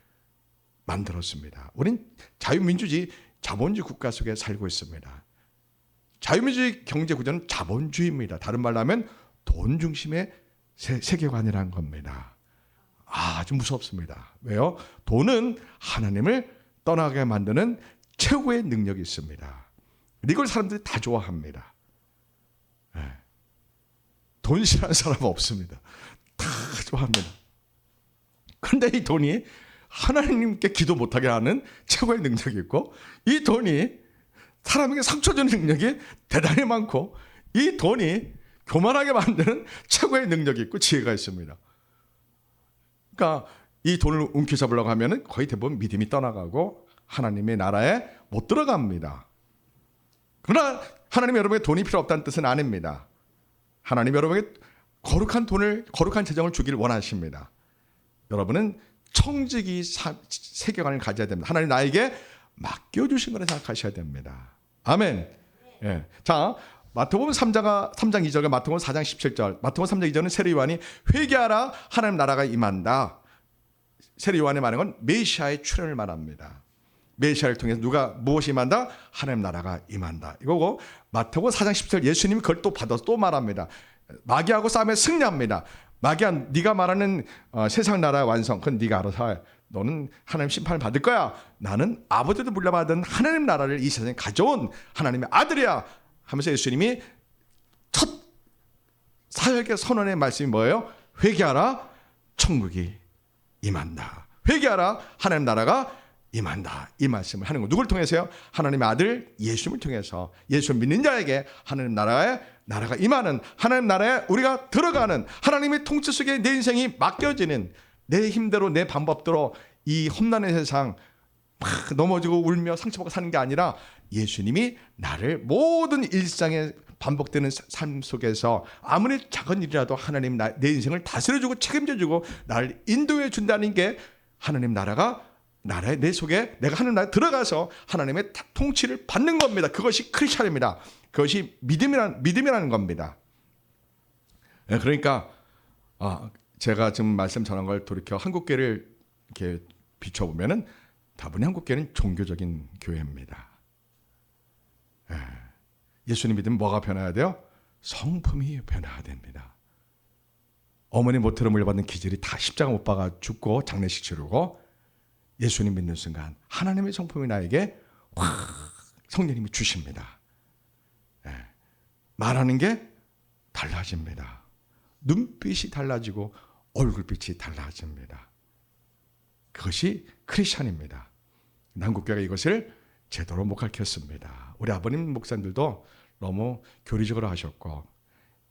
만들었습니다. 우린 자유민주주의 자본주의 국가 속에 살고 있습니다. 자유민주주의 경제 구조는 자본주의입니다. 다른 말로 하면 돈 중심의 세계관이라는 겁니다. 아주 무섭습니다. 왜요? 돈은 하나님을 떠나게 만드는 최고의 능력이 있습니다. 이걸 사람들이 다 좋아합니다. 돈 싫어하는 사람은 없습니다. 다 좋아합니다. 그런데 이 돈이 하나님께 기도 못하게 하는 최고의 능력이 있고, 이 돈이 사람에게 상처 주는 능력이 대단히 많고, 이 돈이 교만하게 만드는 최고의 능력이 있고 지혜가 있습니다. 그러니까 이 돈을 움켜잡으려고 하면 거의 대부분 믿음이 떠나가고 하나님의 나라에 못 들어갑니다. 그러나 하나님 여러분에게 돈이 필요 없다는 뜻은 아닙니다. 하나님 여러분에게 거룩한 재정을 주기를 원하십니다. 여러분은 청지기 세계관을 가져야 됩니다. 하나님 나에게 맡겨주신 거라 생각하셔야 됩니다. 아멘. 예. 자, 마태복음 3장 2절과 마태복음 4장 17절. 마태복음 3장 2절은 세례 요한이 회개하라 하나님 나라가 임한다. 세례 요한의 말은 건 메시아의 출현을 말합니다. 메시아를 통해서 누가 무엇이 임한다? 하나님 나라가 임한다. 이거고, 마태복음 4장 10절 예수님이 그걸 또 받아서 또 말합니다. 마귀하고 싸움에 승리합니다. 마귀야, 네가 말하는 세상 나라의 완성, 그건 네가 알아서 해. 너는 하나님 심판을 받을 거야. 나는 아버지도 물려받은 하나님 나라를 이 세상에 가져온 하나님의 아들이야 하면서 예수님이 첫 사역의 선언의 말씀이 뭐예요? 회개하라, 천국이 임한다. 회개하라, 하나님 나라가 임한다. 이 말씀을 하는 거. 누굴 통해서요? 하나님의 아들 예수님을 통해서, 예수 믿는 자에게 하나님 나라가 임하는, 하나님 나라에 우리가 들어가는, 하나님의 통치 속에 내 인생이 맡겨지는, 내 힘대로 내 방법대로 이 험난의 세상 막 넘어지고 울며 상처받고 사는 게 아니라 예수님이 나를 모든 일상에 반복되는 삶 속에서 아무리 작은 일이라도 하나님 내 인생을 다스려주고 책임져주고 나를 인도해 준다는 게 하나님 나라의 내 속에 내가 하나님 나라에 들어가서 하나님의 통치를 받는 겁니다. 그것이 크리스천입니다. 그것이 믿음이라는 겁니다. 그러니까 제가 지금 말씀 전한 걸 돌이켜 한국교회를 이렇게 비춰보면은 다분히 한국교회는 종교적인 교회입니다. 예수님 믿으면 뭐가 변해야 돼요? 성품이 변해야 됩니다. 어머니 모태로 물려받는 기질이 다 십자가 못 박아 죽고 장례식 치르고, 예수님 믿는 순간 하나님의 성품이 나에게 확 성령님이 주십니다. 말하는 게 달라집니다. 눈빛이 달라지고 얼굴빛이 달라집니다. 그것이 크리스천입니다. 한국교회가 이것을 제대로 못 가르쳤습니다. 우리 아버님 목사님들도 너무 교리적으로 하셨고,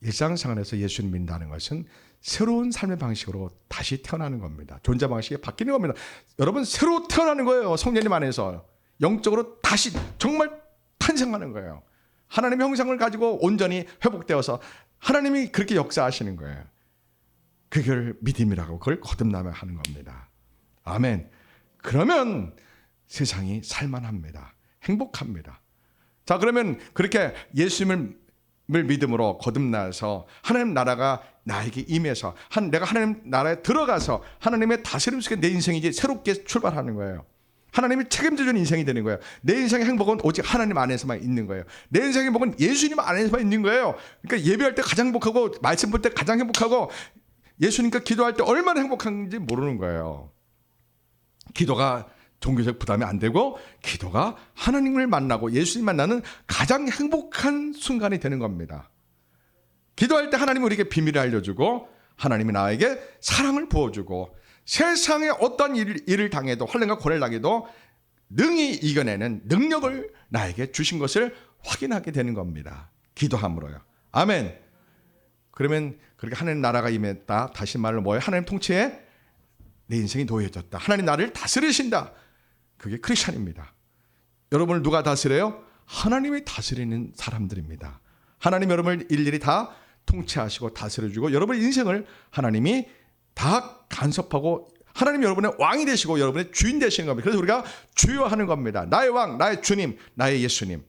일상생활에서 예수님 믿는다는 것은 새로운 삶의 방식으로 다시 태어나는 겁니다. 존재 방식이 바뀌는 겁니다. 여러분, 새로 태어나는 거예요. 성령님 안에서 영적으로 다시 정말 탄생하는 거예요. 하나님의 형상을 가지고 온전히 회복되어서 하나님이 그렇게 역사하시는 거예요. 그걸 믿음이라고, 그걸 거듭나며 하는 겁니다. 아멘. 그러면 세상이 살만합니다. 행복합니다. 자, 그러면 그렇게 예수님을 믿음으로 거듭나서 하나님 나라가 나에게 임해서 내가 하나님 나라에 들어가서 하나님의 다스림 속에 내 인생이 이제 새롭게 출발하는 거예요. 하나님이 책임져주는 인생이 되는 거예요. 내 인생의 행복은 오직 하나님 안에서만 있는 거예요. 내 인생의 행복은 예수님 안에서만 있는 거예요. 그러니까 예배할 때 가장 행복하고 말씀 볼 때 가장 행복하고 예수님과 기도할 때 얼마나 행복한지 모르는 거예요. 기도가 종교적 부담이 안 되고 기도가 하나님을 만나고 예수님 만나는 가장 행복한 순간이 되는 겁니다. 기도할 때 하나님은 우리에게 비밀을 알려주고 하나님이 나에게 사랑을 부어주고 세상에 어떤 일을 당해도 환난과 고난을 당해도 능히 이겨내는 능력을 나에게 주신 것을 확인하게 되는 겁니다. 기도함으로요. 아멘. 그러면 그렇게 하나님 나라가 임했다. 다시 말로 뭐예요? 하나님 통치에 내 인생이 놓여졌다. 하나님 나를 다스리신다. 그게 크리스찬입니다. 여러분을 누가 다스려요? 하나님이 다스리는 사람들입니다. 하나님 여러분을 일일이 다 통치하시고 다스려주고 여러분의 인생을 하나님이 다 간섭하고 하나님 여러분의 왕이 되시고 여러분의 주인 되시는 겁니다. 그래서 우리가 주여하는 겁니다. 나의 왕, 나의 주님, 나의 예수님.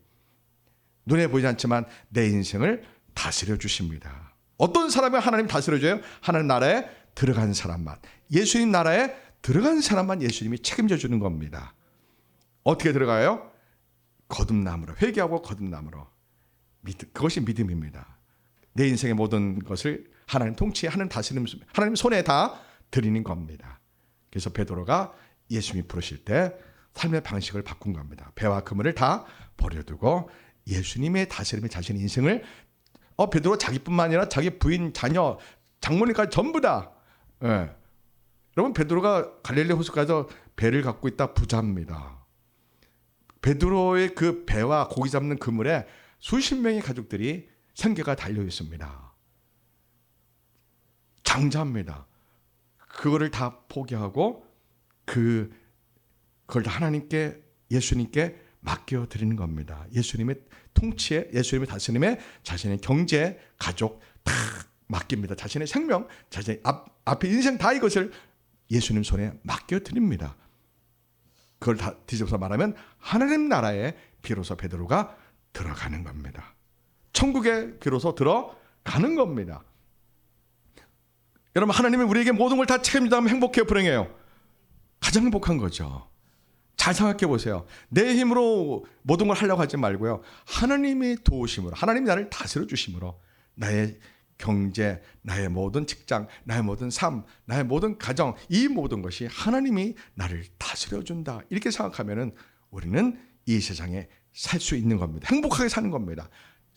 눈에 보이지 않지만 내 인생을 다스려 주십니다. 어떤 사람이 하나님 다스려줘요? 하나님 나라에 들어간 사람만, 예수님 나라에 들어간 사람만 예수님이 책임져 주는 겁니다. 어떻게 들어가요? 거듭남으로, 회개하고 거듭남으로. 그것이 믿음입니다. 내 인생의 모든 것을 하나님 통치, 하나님 다스림, 하나님 손에 다 드리는 겁니다. 그래서 베드로가 예수님이 부르실 때 삶의 방식을 바꾼 겁니다. 배와 그물을 다 버려두고 예수님의 다스림에 자신의 인생을 베드로 자기뿐만 아니라 자기 부인, 자녀, 장모님까지 전부 다. 예. 여러분 베드로가 갈릴리 호수 가서 배를 갖고 있다 부자입니다. 베드로의 그 배와 고기 잡는 그물에 수십 명의 가족들이 생계가 달려 있습니다. 장자입니다. 그거를 다 포기하고 그걸 다 하나님께 예수님께 맡겨드리는 겁니다. 예수님의 통치에 예수님의 다스림에 자신의 경제, 가족 다 맡깁니다. 자신의 생명, 자신의 앞에 인생 다 이것을 예수님 손에 맡겨드립니다. 그걸 다 뒤집어서 말하면 하나님 나라에 비로소 베드로가 들어가는 겁니다. 천국에 비로소 들어가는 겁니다. 여러분 하나님이 우리에게 모든 걸 다 책임진다면 행복해요, 불행해요? 가장 행복한 거죠. 잘 생각해 보세요. 내 힘으로 모든 걸 하려고 하지 말고요. 하나님의 도우심으로, 하나님이 나를 다스려 주심으로 나의 경제, 나의 모든 직장, 나의 모든 삶, 나의 모든 가정, 이 모든 것이 하나님이 나를 다스려 준다. 이렇게 생각하면은 우리는 이 세상에 살 수 있는 겁니다. 행복하게 사는 겁니다.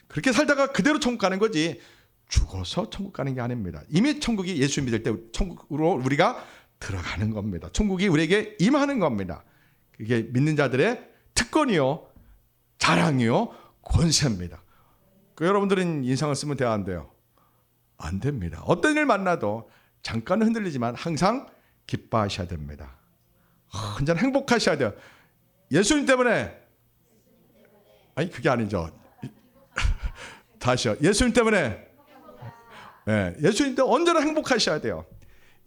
그렇게 살다가 그대로 천국 가는 거지 죽어서 천국 가는 게 아닙니다. 이미 천국이 예수 믿을 때 천국으로 우리가 들어가는 겁니다. 천국이 우리에게 임하는 겁니다. 그게 믿는 자들의 특권이요, 자랑이요, 권세입니다. 여러분들은 인상을 쓰면 돼야 안 돼요? 안 됩니다. 어떤 일 만나도 잠깐은 흔들리지만 항상 기뻐하셔야 됩니다. 언제나 행복하셔야 돼요. 예수님 때문에, 아니 그게 아니죠. 다시요. 예수님 때문에, 네, 예수님 때문에 언제나 행복하셔야 돼요.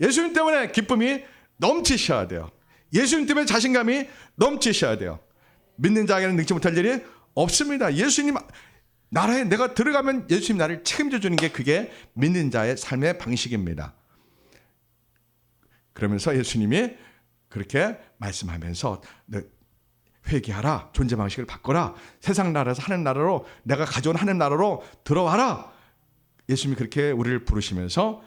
예수님 때문에 기쁨이 넘치셔야 돼요. 예수님 때문에 자신감이 넘치셔야 돼요. 믿는 자에게는 능치 못할 일이 없습니다. 예수님 나라에 내가 들어가면 예수님 나를 책임져 주는 게 그게 믿는 자의 삶의 방식입니다. 그러면서 예수님이 그렇게 말씀하면서 회개하라, 존재 방식을 바꿔라, 세상 나라에서 하나님 나라로 내가 가져온 하나님 나라로 들어와라. 예수님이 그렇게 우리를 부르시면서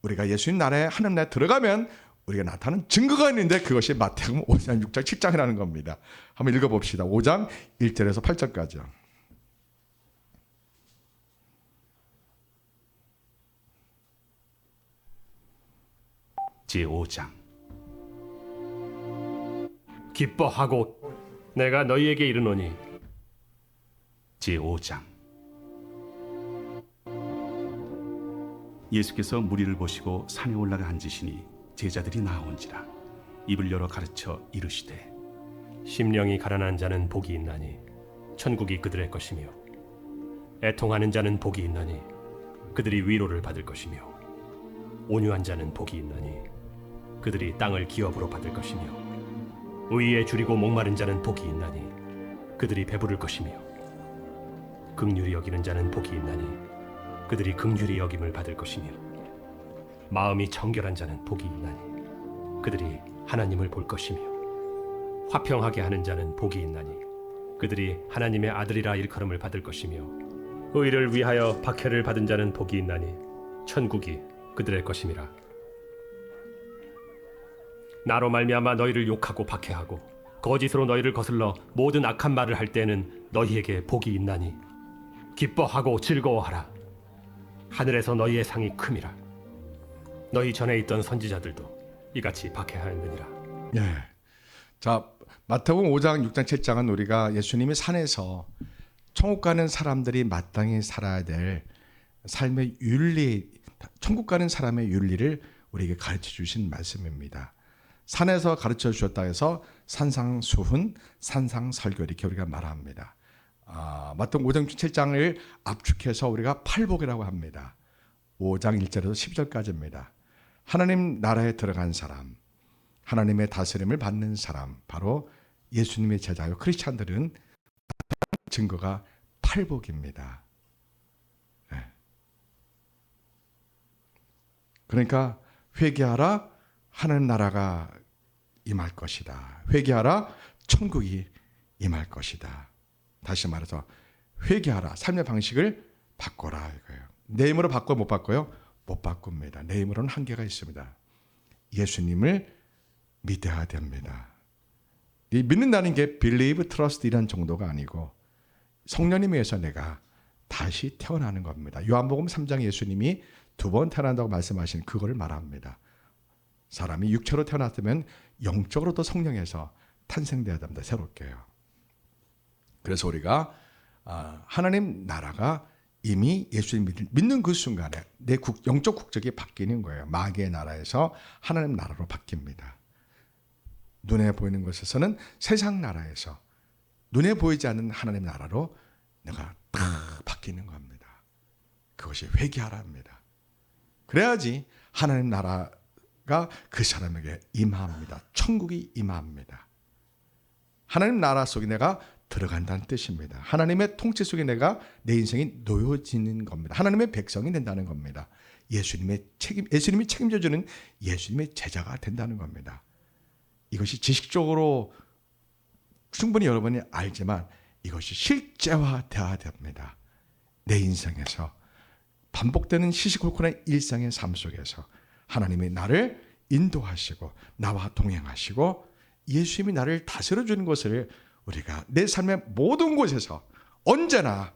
우리가 예수님 나라에 하나님 나라에 들어가면 우리가 나타나는 증거가 있는데 그것이 마태복음 5장, 6장, 7장이라는 겁니다. 한번 읽어봅시다. 5장 1절에서 8절까지요. 제5장 기뻐하고 내가 너희에게 이르노니 제5장 예수께서 무리를 보시고 산에 올라가 앉으시니 제자들이 나온지라 입을 열어 가르쳐 이르시되 심령이 가난한 자는 복이 있나니 천국이 그들의 것이며 애통하는 자는 복이 있나니 그들이 위로를 받을 것이며 온유한 자는 복이 있나니 그들이 땅을 기업으로 받을 것이며 의에 줄이고 목마른 자는 복이 있나니 그들이 배부를 것이며 긍휼히 여기는 자는 복이 있나니 그들이 긍휼히 여김을 받을 것이며 마음이 청결한 자는 복이 있나니 그들이 하나님을 볼 것이며 화평하게 하는 자는 복이 있나니 그들이 하나님의 아들이라 일컬음을 받을 것이며 의를 위하여 박해를 받은 자는 복이 있나니 천국이 그들의 것임이라. 나로 말미암아 너희를 욕하고 박해하고 거짓으로 너희를 거슬러 모든 악한 말을 할 때는 너희에게 복이 있나니 기뻐하고 즐거워하라. 하늘에서 너희의 상이 큼이라. 너희 전에 있던 선지자들도 이같이 박해하였느니라. 예. 자, 마태복음 5장, 6장, 7장은 우리가 예수님이 산에서 천국 가는 사람들이 마땅히 살아야 될 삶의 윤리, 천국 가는 사람의 윤리를 우리에게 가르쳐 주신 말씀입니다. 산에서 가르쳐 주셨다 해서 산상수훈, 산상설교 이렇게 우리가 말합니다. 마태복음 5장, 7장을 압축해서 우리가 팔복이라고 합니다. 5장 1절에서 10절까지입니다. 하나님 나라에 들어간 사람, 하나님의 다스림을 받는 사람, 바로 예수님의 제자요 크리스찬들은 증거가 팔복입니다. 네. 그러니까 회개하라, 하나님 나라가 임할 것이다. 회개하라, 천국이 임할 것이다. 다시 말해서 회개하라, 삶의 방식을 바꿔라 이거예요. 내 힘으로 바꿔 못 바꿔요? 못 바꿉니다. 내 힘으로는 한계가 있습니다. 예수님을 믿어야 됩니다. 이 믿는다는 게 believe, trust 이런 정도가 아니고 성령님에 의해서 내가 다시 태어나는 겁니다. 요한복음 3장 예수님이 2번 태어난다고 말씀하신 그거를 말합니다. 사람이 육체로 태어났으면 영적으로도 성령에서 탄생되어야 됩니다. 새롭게요. 그래서 우리가 하나님 나라가 이미 예수님 믿는 그 순간에 내 영적 국적이 바뀌는 거예요. 마귀의 나라에서 하나님 나라로 바뀝니다. 눈에 보이는 것에서는 세상 나라에서 눈에 보이지 않는 하나님 나라로 내가 딱 바뀌는 겁니다. 그것이 회개하라입니다. 그래야지 하나님 나라가 그 사람에게 임합니다. 천국이 임합니다. 하나님 나라 속에 내가 들어간다는 뜻입니다. 하나님의 통치 속에 내가 내 인생이 놓여지는 겁니다. 하나님의 백성이 된다는 겁니다. 예수님이 책임져주는 예수님의 제자가 된다는 겁니다. 이것이 지식적으로 충분히 여러분이 알지만 이것이 실제화되어야 됩니다. 내 인생에서 반복되는 시시콜콜한 일상의 삶 속에서 하나님이 나를 인도하시고 나와 동행하시고 예수님이 나를 다스려주는 것을 우리가 내 삶의 모든 곳에서 언제나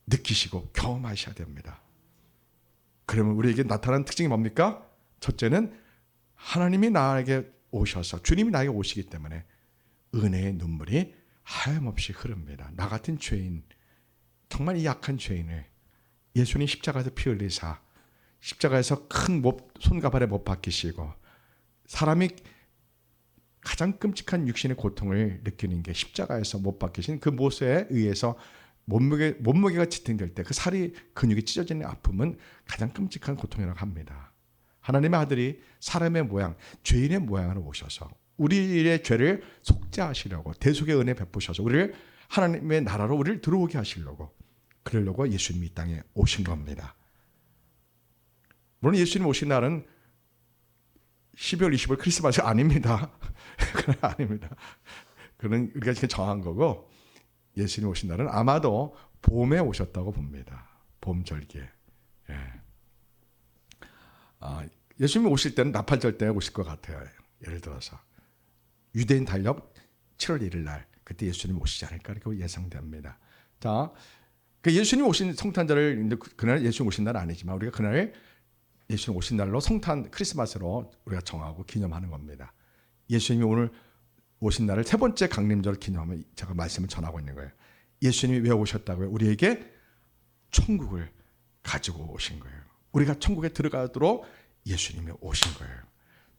느끼시고 경험하셔야 됩니다. 그러면 우리에게 나타나는 특징이 뭡니까? 첫째는 하나님이 나에게 오셔서 주님이 나에게 오시기 때문에 은혜의 눈물이 하염없이 흐릅니다. 나 같은 죄인, 정말 이 약한 죄인을 예수님 십자가에서 피 흘리사 십자가에서 큰 손가발에 못 박히시고 사람이 가장 끔찍한 육신의 고통을 느끼는 게 십자가에서 못 박히신 그 모세에 의해서 몸무게가 지탱될 때 그 살이 근육이 찢어지는 아픔은 가장 끔찍한 고통이라고 합니다. 하나님의 아들이 사람의 모양, 죄인의 모양으로 오셔서 우리의 죄를 속죄하시려고 대속의 은혜 베푸셔서 우리를 하나님의 나라로 우리를 들어오게 하시려고 그러려고 예수님이 이 땅에 오신 겁니다. 물론 예수님 오신 날은 12월 25일 크리스마스 아닙니다. 그건 아닙니다. 그건 우리가 지금 정한 거고 예수님 오신 날은 아마도 봄에 오셨다고 봅니다. 봄절기에. 예. 예수님이 오실 때는 나팔절 때 오실 것 같아요. 예를 들어서 유대인 달력 7월 1일 날 그때 예수님이 오시지 않을까 이렇게 예상됩니다. 자, 그 예수님 오신 성탄절을 그날 예수님 오신 날은 아니지만 우리가 그날 예수님 오신 날로 성탄 크리스마스로 우리가 정하고 기념하는 겁니다. 예수님이 오늘 오신 날을 세 번째 강림절을 기념하면 제가 말씀을 전하고 있는 거예요. 예수님이 왜 오셨다고요? 우리에게 천국을 가지고 오신 거예요. 우리가 천국에 들어가도록 예수님이 오신 거예요.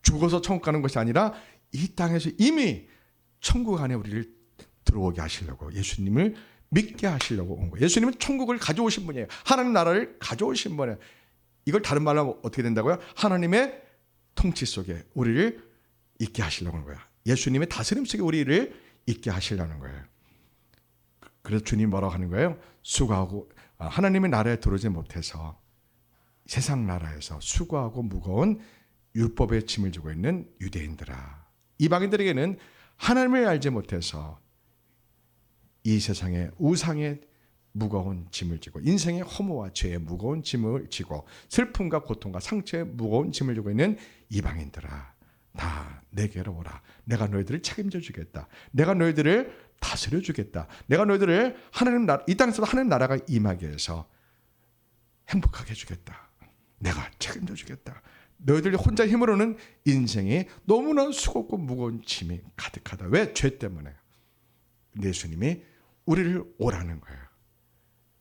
죽어서 천국 가는 것이 아니라 이 땅에서 이미 천국 안에 우리를 들어오게 하시려고 예수님을 믿게 하시려고 온 거예요. 예수님은 천국을 가져오신 분이에요. 하나님 나라를 가져오신 분이에요. 이걸 다른 말로 하면 어떻게 된다고요? 하나님의 통치 속에 우리를 있게 하시려고 하는 거예요. 예수님의 다스림 속에 우리를 있게 하시려는 거예요. 그래서 주님 뭐라고 하는 거예요? 수고하고 하나님의 나라에 들어오지 못해서 세상 나라에서 수고하고 무거운 율법의 짐을 지고 있는 유대인들아, 이방인들에게는 하나님을 알지 못해서 이 세상의 우상의 무거운 짐을 지고 인생의 허무와 죄의 무거운 짐을 지고 슬픔과 고통과 상처의 무거운 짐을 지고 있는 이방인들아, 다 내게로 오라. 내가 너희들을 책임져 주겠다. 내가 너희들을 다스려 주겠다. 내가 너희들을 하나님 나라, 이 땅에서 하나님 나라가 임하게 해서 행복하게 해주겠다. 내가 책임져 주겠다. 너희들이 혼자 힘으로는 인생이 너무나 수고고 무거운 짐이 가득하다. 왜? 죄 때문에. 예수님이 우리를 오라는 거예요.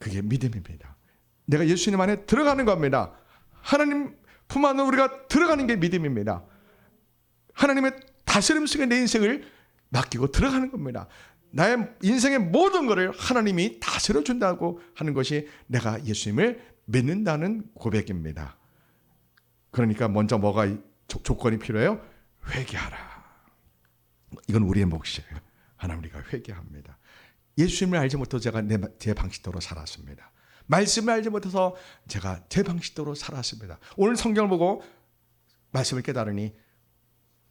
그게 믿음입니다. 내가 예수님 안에 들어가는 겁니다. 하나님 품 안에 우리가 들어가는 게 믿음입니다. 하나님의 다스림 속에 내 인생을 맡기고 들어가는 겁니다. 나의 인생의 모든 것을 하나님이 다스려 준다고 하는 것이 내가 예수님을 믿는다는 고백입니다. 그러니까 먼저 뭐가 조건이 필요해요? 회개하라. 이건 우리의 몫이에요. 하나님 우리가 회개합니다. 예수님을 알지 못해서 제가 제 방식대로 살았습니다. 말씀을 알지 못해서 제가 제 방식대로 살았습니다. 오늘 성경을 보고 말씀을 깨달으니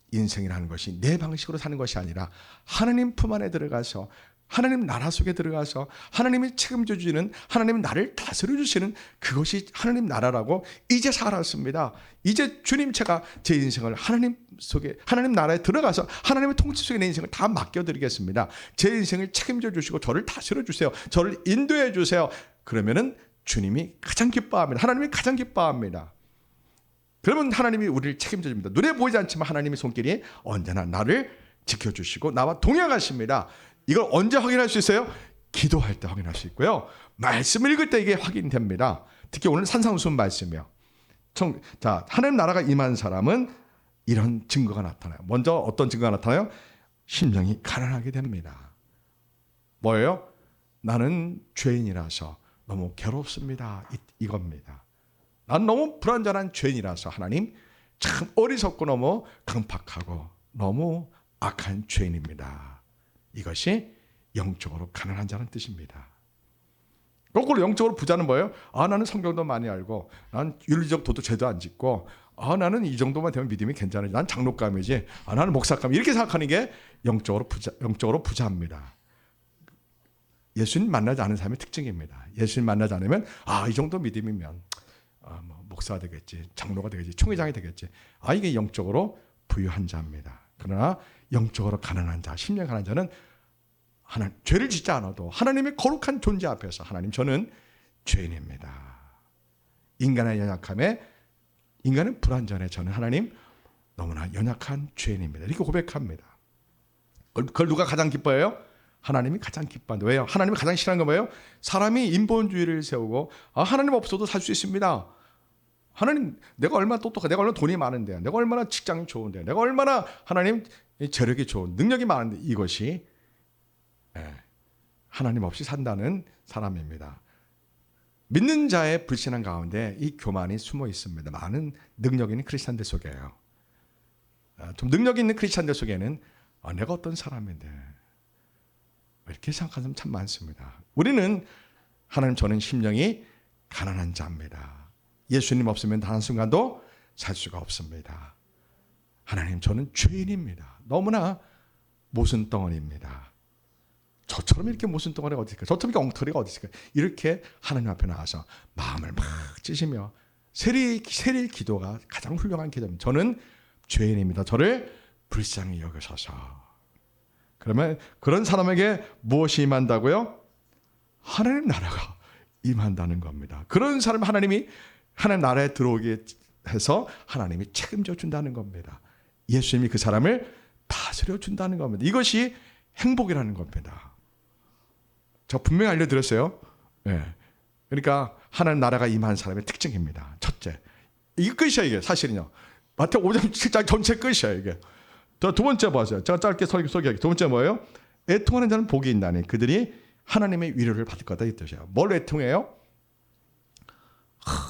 인생이라는 것이 내 방식으로 사는 것이 아니라 하나님 품 안에 들어가서 하나님 나라 속에 들어가서 하나님이 책임져 주시는, 하나님이 나를 다스려 주시는 그것이 하나님 나라라고 이제 살았습니다. 이제 주님, 제가 제 인생을 하나님 속에, 하나님 나라에 들어가서 하나님의 통치 속에 내 인생을 다 맡겨드리겠습니다. 제 인생을 책임져 주시고 저를 다스려 주세요. 저를 인도해 주세요. 그러면은 주님이 가장 기뻐합니다. 하나님이 가장 기뻐합니다. 그러면 하나님이 우리를 책임져 줍니다. 눈에 보이지 않지만 하나님의 손길이 언제나 나를 지켜주시고 나와 동행하십니다. 이걸 언제 확인할 수 있어요? 기도할 때 확인할 수 있고요. 말씀을 읽을 때 이게 확인됩니다. 특히 오늘 산상수훈 말씀이요. 자, 하나님 나라가 임한 사람은 이런 증거가 나타나요. 먼저 어떤 증거가 나타나요? 심령이 가난하게 됩니다. 뭐예요? 나는 죄인이라서 너무 괴롭습니다. 이겁니다. 난 너무 불완전한 죄인이라서 하나님 참 어리석고 너무 강팍하고 너무 악한 죄인입니다. 이것이 영적으로 가난한 자는 뜻입니다. 거꾸로 영적으로 부자는 뭐예요? 아, 나는 성경도 많이 알고 난 윤리적 도덕 죄도 안 짓고 나는 이 정도만 되면 믿음이 괜찮아지. 난 장로감이지. 나는 목사감. 이렇게 생각하는 게 영적으로 부자입니다. 예수님 만나지 않은 사람의 특징입니다. 예수님 만나지 않으면 이 정도 믿음이면 뭐 목사가 되겠지, 장로가 되겠지, 총회장이 되겠지. 이게 영적으로 부유한 자입니다. 그러나 영적으로 가난한 자, 심령이 가난한 자는 죄를 짓지 않아도 하나님의 거룩한 존재 앞에서 하나님, 저는 죄인입니다. 인간의 연약함에, 인간은 불완전해, 저는 하나님 너무나 연약한 죄인입니다. 이렇게 고백합니다. 그걸 누가 가장 기뻐해요? 하나님이 가장 기뻐한다. 왜요? 하나님이 가장 싫어하는 건 뭐예요? 사람이 인본주의를 세우고 하나님 없어도 살 수 있습니다. 하나님, 내가 얼마나 똑똑해, 내가 얼마나 돈이 많은데, 내가 얼마나 직장이 좋은데, 내가 얼마나 하나님 재력이 좋은, 능력이 많은데, 이것이 하나님 없이 산다는 사람입니다. 믿는 자의 불신앙 가운데 이 교만이 숨어 있습니다. 많은 능력 있는 크리스찬들 속에요. 좀 능력 있는 크리스찬들 속에는 내가 어떤 사람인데 이렇게 생각하는 사람 참 많습니다. 우리는 하나님, 저는 심령이 가난한 자입니다. 예수님 없으면 단 한순간도 살 수가 없습니다. 하나님, 저는 죄인입니다. 너무나 모순덩어리입니다. 저처럼 이렇게 모순덩어리가 어디 있을까? 저처럼 이렇게 엉터리가 어디 있을까? 이렇게 하나님 앞에 나와서 마음을 막 찢으며 세릴 기도가 가장 훌륭한 기도입니다. 저는 죄인입니다. 저를 불쌍히 여기셔서. 그러면 그런 사람에게 무엇이 임한다고요? 하나님 나라가 임한다는 겁니다. 그런 사람 하나님이 하나님 나라에 들어오게 해서 하나님이 책임져 준다는 겁니다. 예수님이 그 사람을 다스려 준다는 겁니다. 이것이 행복이라는 겁니다. 제가 분명히 알려드렸어요. 그러니까 하나님 나라가 임한 사람의 특징입니다. 첫째, 이게 끝이야. 이게 사실은요. 마태오 5장 7장 전체 끝이야. 이게. 두 번째 보세요. 제가 짧게 소개할게요. 두 번째 뭐예요? 애통하는 자는 복이 있나니 그들이 하나님의 위로를 받을 거다, 이 뜻이에요. 뭘 애통해요?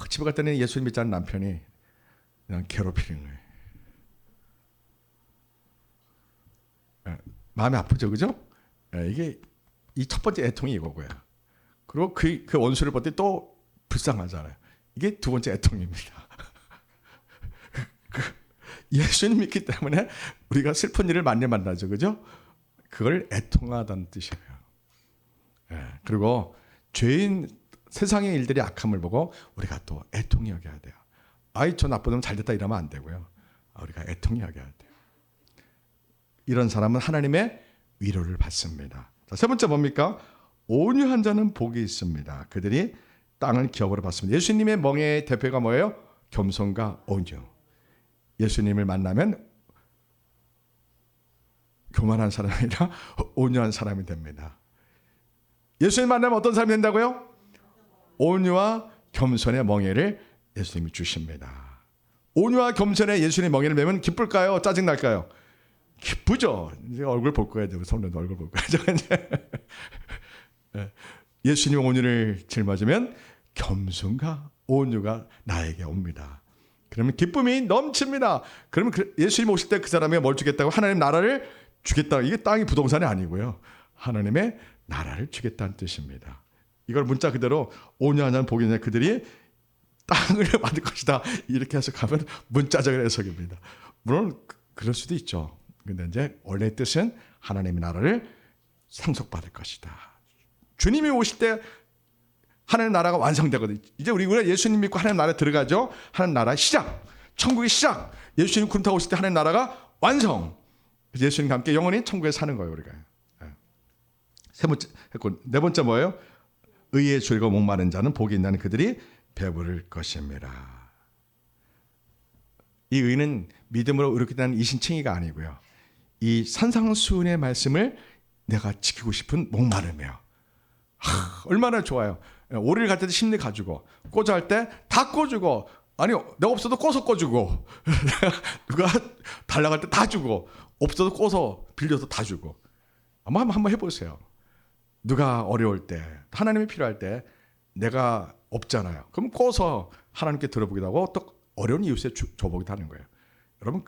집에 갈 때는 예수님 믿지 않는 남편이 그냥 괴롭히는 거예요. 마음이 아프죠, 그죠? 이게 이 첫 번째 애통이 이거고요. 그리고 그 원수를 볼 때 또 불쌍하잖아요. 이게 두 번째 애통입니다. 예수님 믿기 때문에 우리가 슬픈 일을 많이 만나죠, 그죠? 그걸 애통하다는 뜻이에요. 그리고 죄인, 세상의 일들이 악함을 보고 우리가 또 애통히 여겨야 돼요. 저 나쁜 놈 잘 됐다 이러면 안 되고요. 우리가 애통히 여겨야 돼요. 이런 사람은 하나님의 위로를 받습니다. 자, 세 번째 뭡니까? 온유한 자는 복이 있습니다. 그들이 땅을 기업으로 받습니다. 예수님의 멍에의 대표가 뭐예요? 겸손과 온유. 예수님을 만나면 교만한 사람이 아니라 온유한 사람이 됩니다. 예수님 만나면 어떤 사람이 된다고요? 온유와 겸손의 멍에를 예수님이 주십니다. 온유와 겸손의 예수님의 멍에를 매면 기쁠까요? 짜증날까요? 기쁘죠. 이제 얼굴 볼 거야. 성도도 얼굴 볼 거야. 예수님의 온유를 짊어지면 겸손과 온유가 나에게 옵니다. 그러면 기쁨이 넘칩니다. 그러면 예수님 오실 때 그 사람에게 뭘 주겠다고? 하나님 나라를 주겠다. 이게 땅이 부동산이 아니고요. 하나님의 나라를 주겠다는 뜻입니다. 이걸 문자 그대로 온유한 자는 복이 있냐. 그들이 땅을 받을 것이다. 이렇게 해서 가면 문자적인 해석입니다. 물론 그럴 수도 있죠. 근데 이제 원래 뜻은 하나님의 나라를 상속받을 것이다. 주님이 오실 때 하나님 나라가 완성되거든요. 이제 우리가 예수님 믿고 하나님 나라에 들어가죠. 하나님 나라 시작. 천국의 시작. 예수님 구름 타고 오실 때 하나님 나라가 완성. 예수님과 함께 영원히 천국에 사는 거예요, 우리가. 세 번째 했고, 네 번째 뭐예요? 의의 줄과 목마른 자는 복이 있나니 그들이 배부를 것입니다. 이 의는 믿음으로 이렇게 된 이신칭의가 아니고요. 이 산상수훈의 말씀을 내가 지키고 싶은 목마름이에요. 얼마나 좋아요. 오리를 갈 때도 심리 가지고, 꽂아 할 때 다 꽂주고, 아니 내가 없어도 꽂어 꽂주고, 누가 달라갈 때 다 주고, 없어도 꽂어 빌려서 다 주고. 한번 해보세요. 누가 어려울 때, 하나님이 필요할 때 내가 없잖아요. 그럼 꽂어 하나님께 들어보기도 하고 또 어려운 이웃에 줘보기도 하는 거예요. 여러분,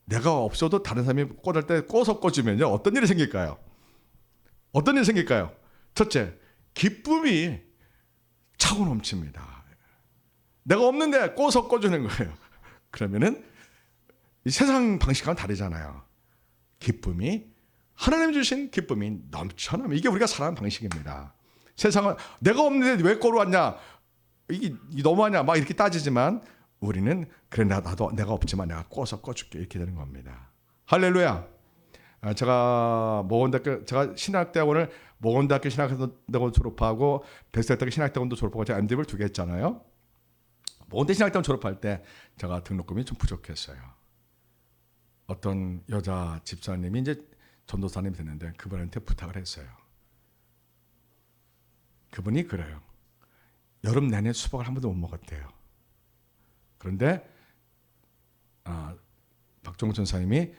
내가 없어도 다른 사람이 꽂을 때 꽂어 꽂으면요 어떤 일이 생길까요? 어떤 일이 생길까요? 첫째, 기쁨이 차고 넘칩니다. 내가 없는데 꽂어 꽂주는 거예요. 그러면은 이 세상 방식과는 다르잖아요. 기쁨이, 하나님 주신 기쁨이 넘쳐나면 이게 우리가 살아가는 방식입니다. 세상은 내가 없는데 왜 꽂어 왔냐, 이게 너무하냐 막 이렇게 따지지만 우리는 그래 나도 내가 없지만 내가 꽂어 꽂줄게 이렇게 되는 겁니다. 할렐루야. 제가 신학대학원을 모건대학교 신학대학원 졸업하고 백설대학교 신학대학원도 졸업하고 제가 MD를 2개 했잖아요. 모건대 신학대학원 졸업할 때 제가 등록금이 좀 부족했어요. 어떤 여자 집사님이 이제 전도사님이 됐는데 그분한테 부탁을 했어요. 그분이 그래요. 여름 내내 수박을 한 번도 못 먹었대요. 그런데 박종훈 전사님이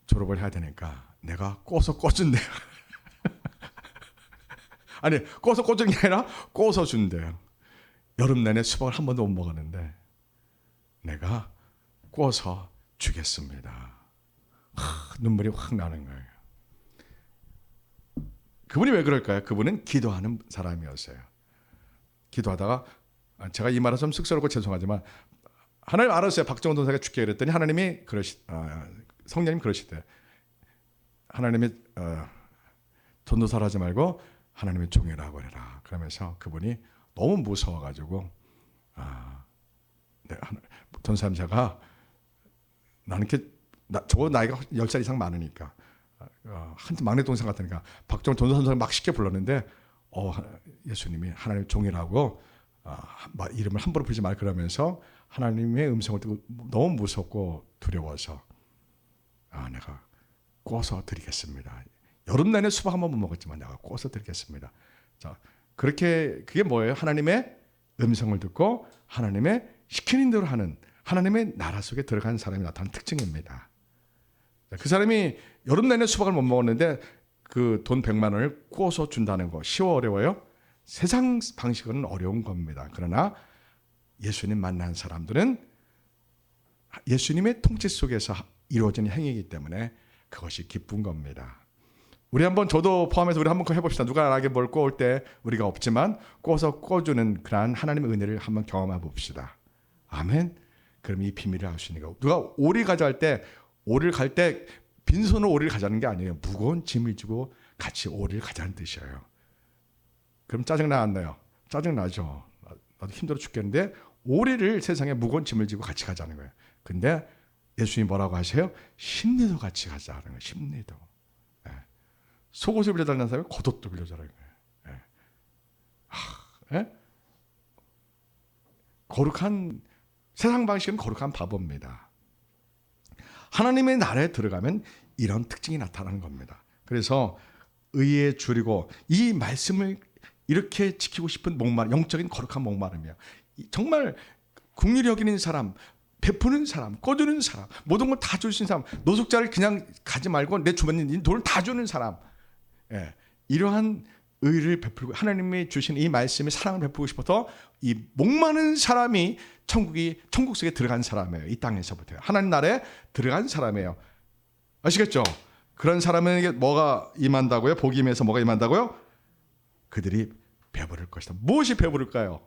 졸업을 해야 되니까 내가 꽂어 꽂은대요. 아니 꽂어 꽂은 게 아니라 꽂어 준대요. 여름 내내 수박을 한 번도 못 먹었는데 내가 꽂어 주겠습니다. 눈물이 확 나는 거예요. 그분이 왜 그럴까요? 그분은 기도하는 사람이었어요. 기도하다가 제가 이 말은 좀 쑥스럽고 죄송하지만 하나님 알았어요. 박정훈 동사가 죽게 그랬더니 하나님이 성령님 그러시대. 하나님이 전도사를 하지 말고 하나님의 종이라고 해라. 그러면서 그분이 너무 무서워가지고 전사님자가 나는 저 나이가 10살 이상 많으니까 한참 막내 동생 같으니까 박정훈 전도사를 막 쉽게 불렀는데 예수님이 하나님의 종이라고 이름을 함부로 부르지 말 그러면서 하나님의 음성을 듣고 너무 무섭고 두려워서 내가 꿔서 드리겠습니다. 여름 내내 수박 한 번 못 먹었지만 내가 꿔서 드리겠습니다. 자, 그게 뭐예요? 하나님의 음성을 듣고 하나님의 시키는 대로 하는 하나님의 나라 속에 들어간 사람이 나타나는 특징입니다. 그 사람이 여름 내내 수박을 못 먹었는데 그 돈 100만 원을 꿔서 준다는 거 쉬워 어려워요? 세상 방식은 어려운 겁니다. 그러나 예수님 만난 사람들은 예수님의 통치 속에서 이루어진 행위이기 때문에 그것이 기쁜 겁니다. 우리 한번 저도 포함해서 우리 한번 해봅시다. 누가 나에게 뭘 꿔올 때 우리가 없지만 꿔서 꿔주는 그러한 하나님의 은혜를 한번 경험해 봅시다. 아멘. 그럼 이 비밀을 알 수 있는 거고, 누가 오리 가져갈 때 오리를 갈 때 빈손으로 오리를 가자는 게 아니에요. 무거운 짐을 지고 같이 오리를 가자는 뜻이에요. 그럼 짜증나 안 나요? 짜증나죠. 나도 힘들어 죽겠는데 오리를 세상에 무거운 짐을 지고 같이 가자는 거예요. 근데 예수님이 뭐라고 하세요? 심리도 같이 가자는 거예요. 심리도. 예. 속옷을 빌려달라는 사람이 겉옷도 빌려달라는 거예요. 예. 예? 거룩한 세상 방식은 거룩한 바보입니다. 하나님의 나라에 들어가면 이런 특징이 나타나는 겁니다. 그래서 의에 줄이고 이 말씀을 이렇게 지키고 싶은 목마름, 영적인 거룩한 목마름이야. 정말 긍휼히 여기는 사람, 베푸는 사람, 꺼주는 사람, 모든 걸 다 줄 수 있는 사람, 노숙자를 그냥 가지 말고 내 주변에 있는 돈을 다 주는 사람. 예, 이러한 의를 베풀고 하나님이 주신 이 말씀의 사랑을 베풀고 싶어서 이 목마른 사람이 천국 속에 들어간 사람이에요. 이 땅에서부터 하나님 나라에 들어간 사람이에요. 아시겠죠? 그런 사람에게 뭐가 임한다고요? 복이 임해서 뭐가 임한다고요? 그들이 배부를 것이다. 무엇이 배부를까요?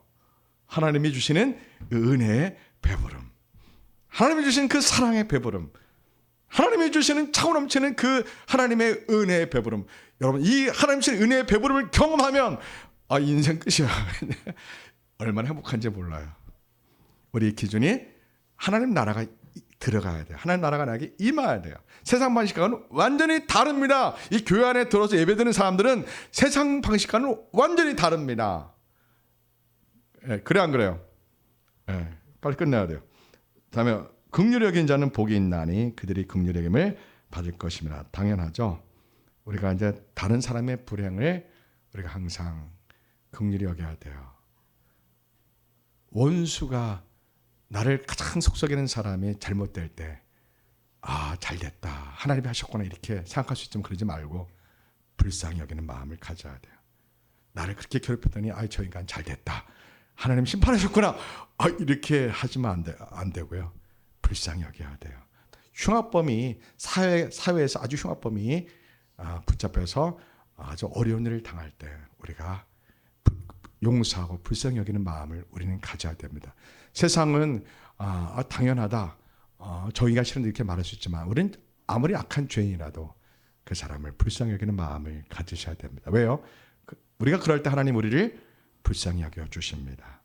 하나님이 주시는 은혜의 배부름, 하나님이 주신 그 사랑의 배부름, 하나님이 주시는 차고 넘치는 그 하나님의 은혜의 배부름. 여러분, 이 하나님 주신 은혜의 배부름을 경험하면 인생 끝이야. 얼마나 행복한지 몰라요. 우리 기준이 하나님 나라가 들어가야 돼요. 하나님 나라가 나에게 임해야 돼요. 세상 방식과는 완전히 다릅니다. 이 교회 안에 들어서 예배드리는 사람들은 세상 방식과는 완전히 다릅니다. 예, 그래 안 그래요? 예, 빨리 끝내야 돼요. 다음에 긍휼히 여긴 자는 복이 있나니 그들이 긍휼히 여김을 받을 것입니다. 당연하죠. 우리가 이제 다른 사람의 불행을 우리가 항상 긍휼히 여겨야 돼요. 원수가 나를 가장 속썩이는 사람이 잘못될 때, 잘됐다, 하나님이 하셨구나 이렇게 생각할 수 있지만 그러지 말고 불쌍히 여기는 마음을 가져야 돼요. 나를 그렇게 괴롭혔더니 저 인간 잘됐다, 하나님 심판하셨구나, 이렇게 하시면 안 되고요. 불쌍히 여겨야 돼요. 흉악범이 사회에서 아주 흉악범이 붙잡혀서 아주 어려운 일을 당할 때 우리가 용서하고 불쌍히 여기는 마음을 우리는 가져야 됩니다. 세상은 당연하다, 저희가 싫은데 이렇게 말할 수 있지만 우리는 아무리 악한 죄인이라도 그 사람을 불쌍히 여기는 마음을 가지셔야 됩니다. 왜요? 우리가 그럴 때 하나님 우리를 불쌍히 여겨 주십니다.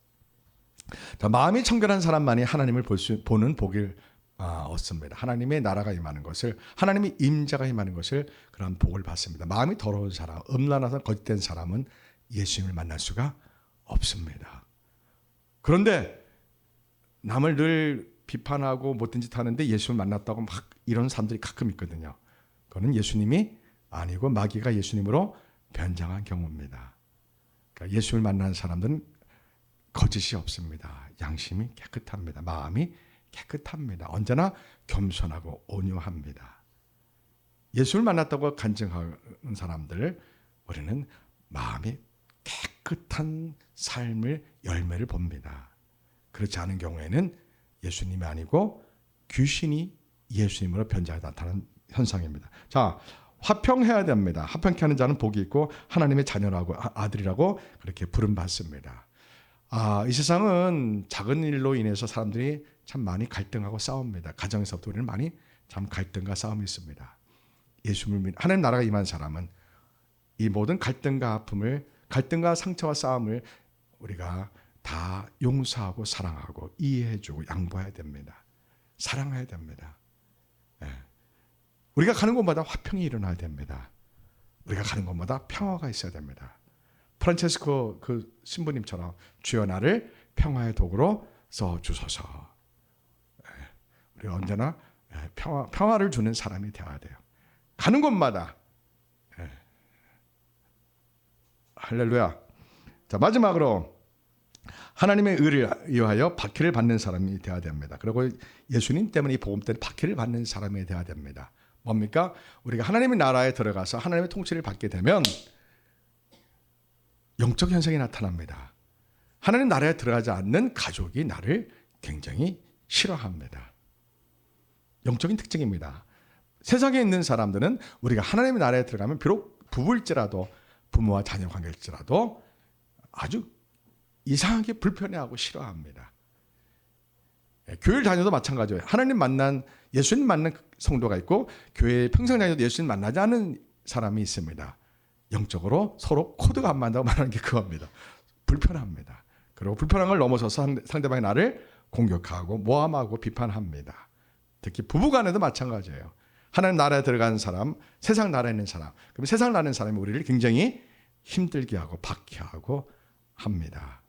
자, 마음이 청결한 사람만이 하나님을 보는 복을 얻습니다. 하나님의 나라가 임하는 것을, 하나님의 임자가 임하는 것을, 그런 복을 받습니다. 마음이 더러운 사람, 음란하서 거짓된 사람은 예수님을 만날 수가 없습니다. 그런데 남을 늘 비판하고 못된 짓 하는데 예수를 만났다고 막 이런 사람들이 가끔 있거든요. 그거는 예수님이 아니고 마귀가 예수님으로 변장한 경우입니다. 그러니까 예수를 만난 사람들은 거짓이 없습니다. 양심이 깨끗합니다. 마음이 깨끗합니다. 언제나 겸손하고 온유합니다. 예수를 만났다고 간증하는 사람들, 우리는 마음이 깨끗한 삶을 열매를 봅니다. 그렇지 않은 경우에는 예수님이 아니고 귀신이 예수님으로 변장해 나타나는 현상입니다. 자, 화평해야 됩니다. 화평케 하는 자는 복이 있고 하나님의 자녀라고, 아들이라고 그렇게 부름받습니다. 이 세상은 작은 일로 인해서 사람들이 참 많이 갈등하고 싸웁니다. 가정에서부터 우리는 많이 참 갈등과 싸움이 있습니다. 예수님을 하나님 나라가 임한 사람은 이 모든 갈등과 아픔을, 갈등과 상처와 싸움을 우리가 다 용서하고 사랑하고 이해해주고 양보해야 됩니다. 사랑해야 됩니다. 우리가 가는 곳마다 화평이 일어나야 됩니다. 우리가 가는 곳마다 평화가 있어야 됩니다. 프란체스코 그 신부님처럼 주여 나를 평화의 도구로 써주소서. 우리가 언제나 평화를 주는 사람이 되어야 돼요. 가는 곳마다. 할렐루야. 자, 마지막으로 하나님의 의를 위하여 박해를 받는 사람이 되어야 됩니다. 그리고 예수님 때문에 이 복음 때문에 박해를 받는 사람이 되어야 됩니다. 뭡니까? 우리가 하나님의 나라에 들어가서 하나님의 통치를 받게 되면 영적 현상이 나타납니다. 하나님 나라에 들어가지 않는 가족이 나를 굉장히 싫어합니다. 영적인 특징입니다. 세상에 있는 사람들은 우리가 하나님의 나라에 들어가면 비록 부부일지라도, 부모와 자녀 관계일지라도 아주 이상하게 불편해하고 싫어합니다. 교회를 다녀도 마찬가지예요. 예수님 만난 성도가 있고 교회에 평생 다녀도 예수님 만나지 않은 사람이 있습니다. 영적으로 서로 코드가 안 맞는다고 말하는 게 그겁니다. 불편합니다. 그리고 불편한 걸 넘어서서 상대방이 나를 공격하고 모함하고 비판합니다. 특히 부부간에도 마찬가지예요. 하나님 나라에 들어간 사람, 세상 나라에 있는 사람. 그럼 세상 나라에 있는 사람이 우리를 굉장히 힘들게 하고 박해하고 합니다.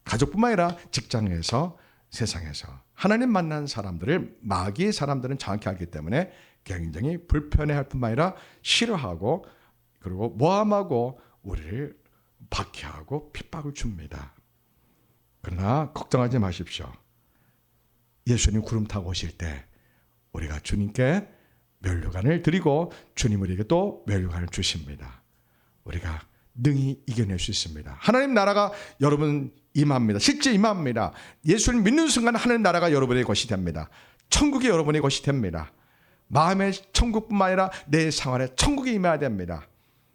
가족뿐만 아니라 직장에서, 세상에서 하나님 만난 사람들을 마귀의 사람들은 정확히 알기 때문에 굉장히 불편해할 뿐만 아니라 싫어하고 그리고 모함하고 우리를 박해하고 핍박을 줍니다. 그러나 걱정하지 마십시오. 예수님 구름 타고 오실 때 우리가 주님께 면류관을 드리고 주님 우리에게 또 면류관을 주십니다. 우리가 능히 이겨낼 수 있습니다. 하나님 나라가 여러분 임합니다. 실제 임합니다. 예수를 믿는 순간 하나님 나라가 여러분의 것이 됩니다. 천국이 여러분의 것이 됩니다. 마음의 천국뿐만 아니라 내 생활에 천국이 임해야 됩니다.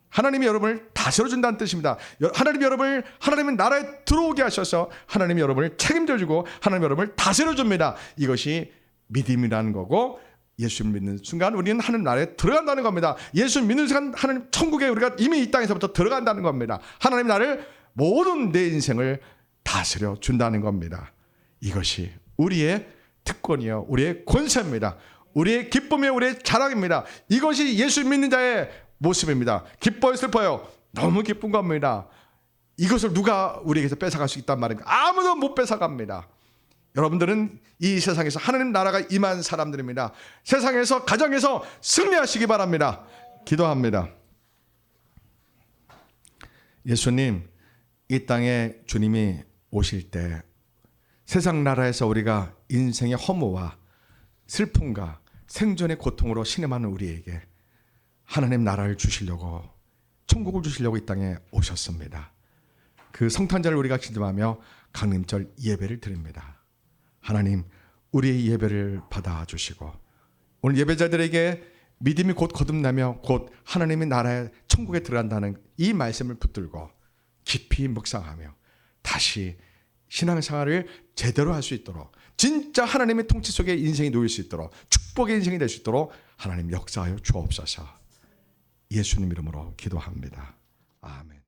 하나님이 여러분을 다스려준다는 뜻입니다. 하나님이 여러분을 하나님의 나라에 들어오게 하셔서 하나님이 여러분을 책임져주고 하나님이 여러분을 다스려줍니다. 이것이 믿음이라는 거고 예수를 믿는 순간 우리는 하나님 나라에 들어간다는 겁니다. 예수를 믿는 순간 하나님 천국에 우리가 이미 이 땅에서부터 들어간다는 겁니다. 하나님 나를 모든 내 인생을 다스려 준다는 겁니다. 이것이 우리의 특권이요, 우리의 권세입니다. 우리의 기쁨이요, 우리의 자랑입니다. 이것이 예수 믿는 자의 모습입니다. 기뻐요, 슬퍼요? 너무 기쁜 겁니다. 이것을 누가 우리에게서 뺏어갈 수 있단 말입니까? 아무도 못 뺏어갑니다. 여러분들은 이 세상에서 하나님 나라가 임한 사람들입니다. 세상에서 가정에서 승리하시기 바랍니다. 기도합니다. 예수님, 이 땅에 주님이 오실 때 세상 나라에서 우리가 인생의 허무와 슬픔과 생존의 고통으로 신음하는 우리에게 하나님 나라를 주시려고, 천국을 주시려고 이 땅에 오셨습니다. 그 성탄절을 우리가 기념하며 강림절 예배를 드립니다. 하나님, 우리의 예배를 받아주시고 오늘 예배자들에게 믿음이 곧 거듭나며 곧 하나님의 나라의 천국에 들어간다는 이 말씀을 붙들고 깊이 묵상하며 다시 신앙생활을 제대로 할 수 있도록, 진짜 하나님의 통치 속에 인생이 놓일 수 있도록, 축복의 인생이 될 수 있도록 하나님 역사하여 주옵소서. 예수님 이름으로 기도합니다. 아멘.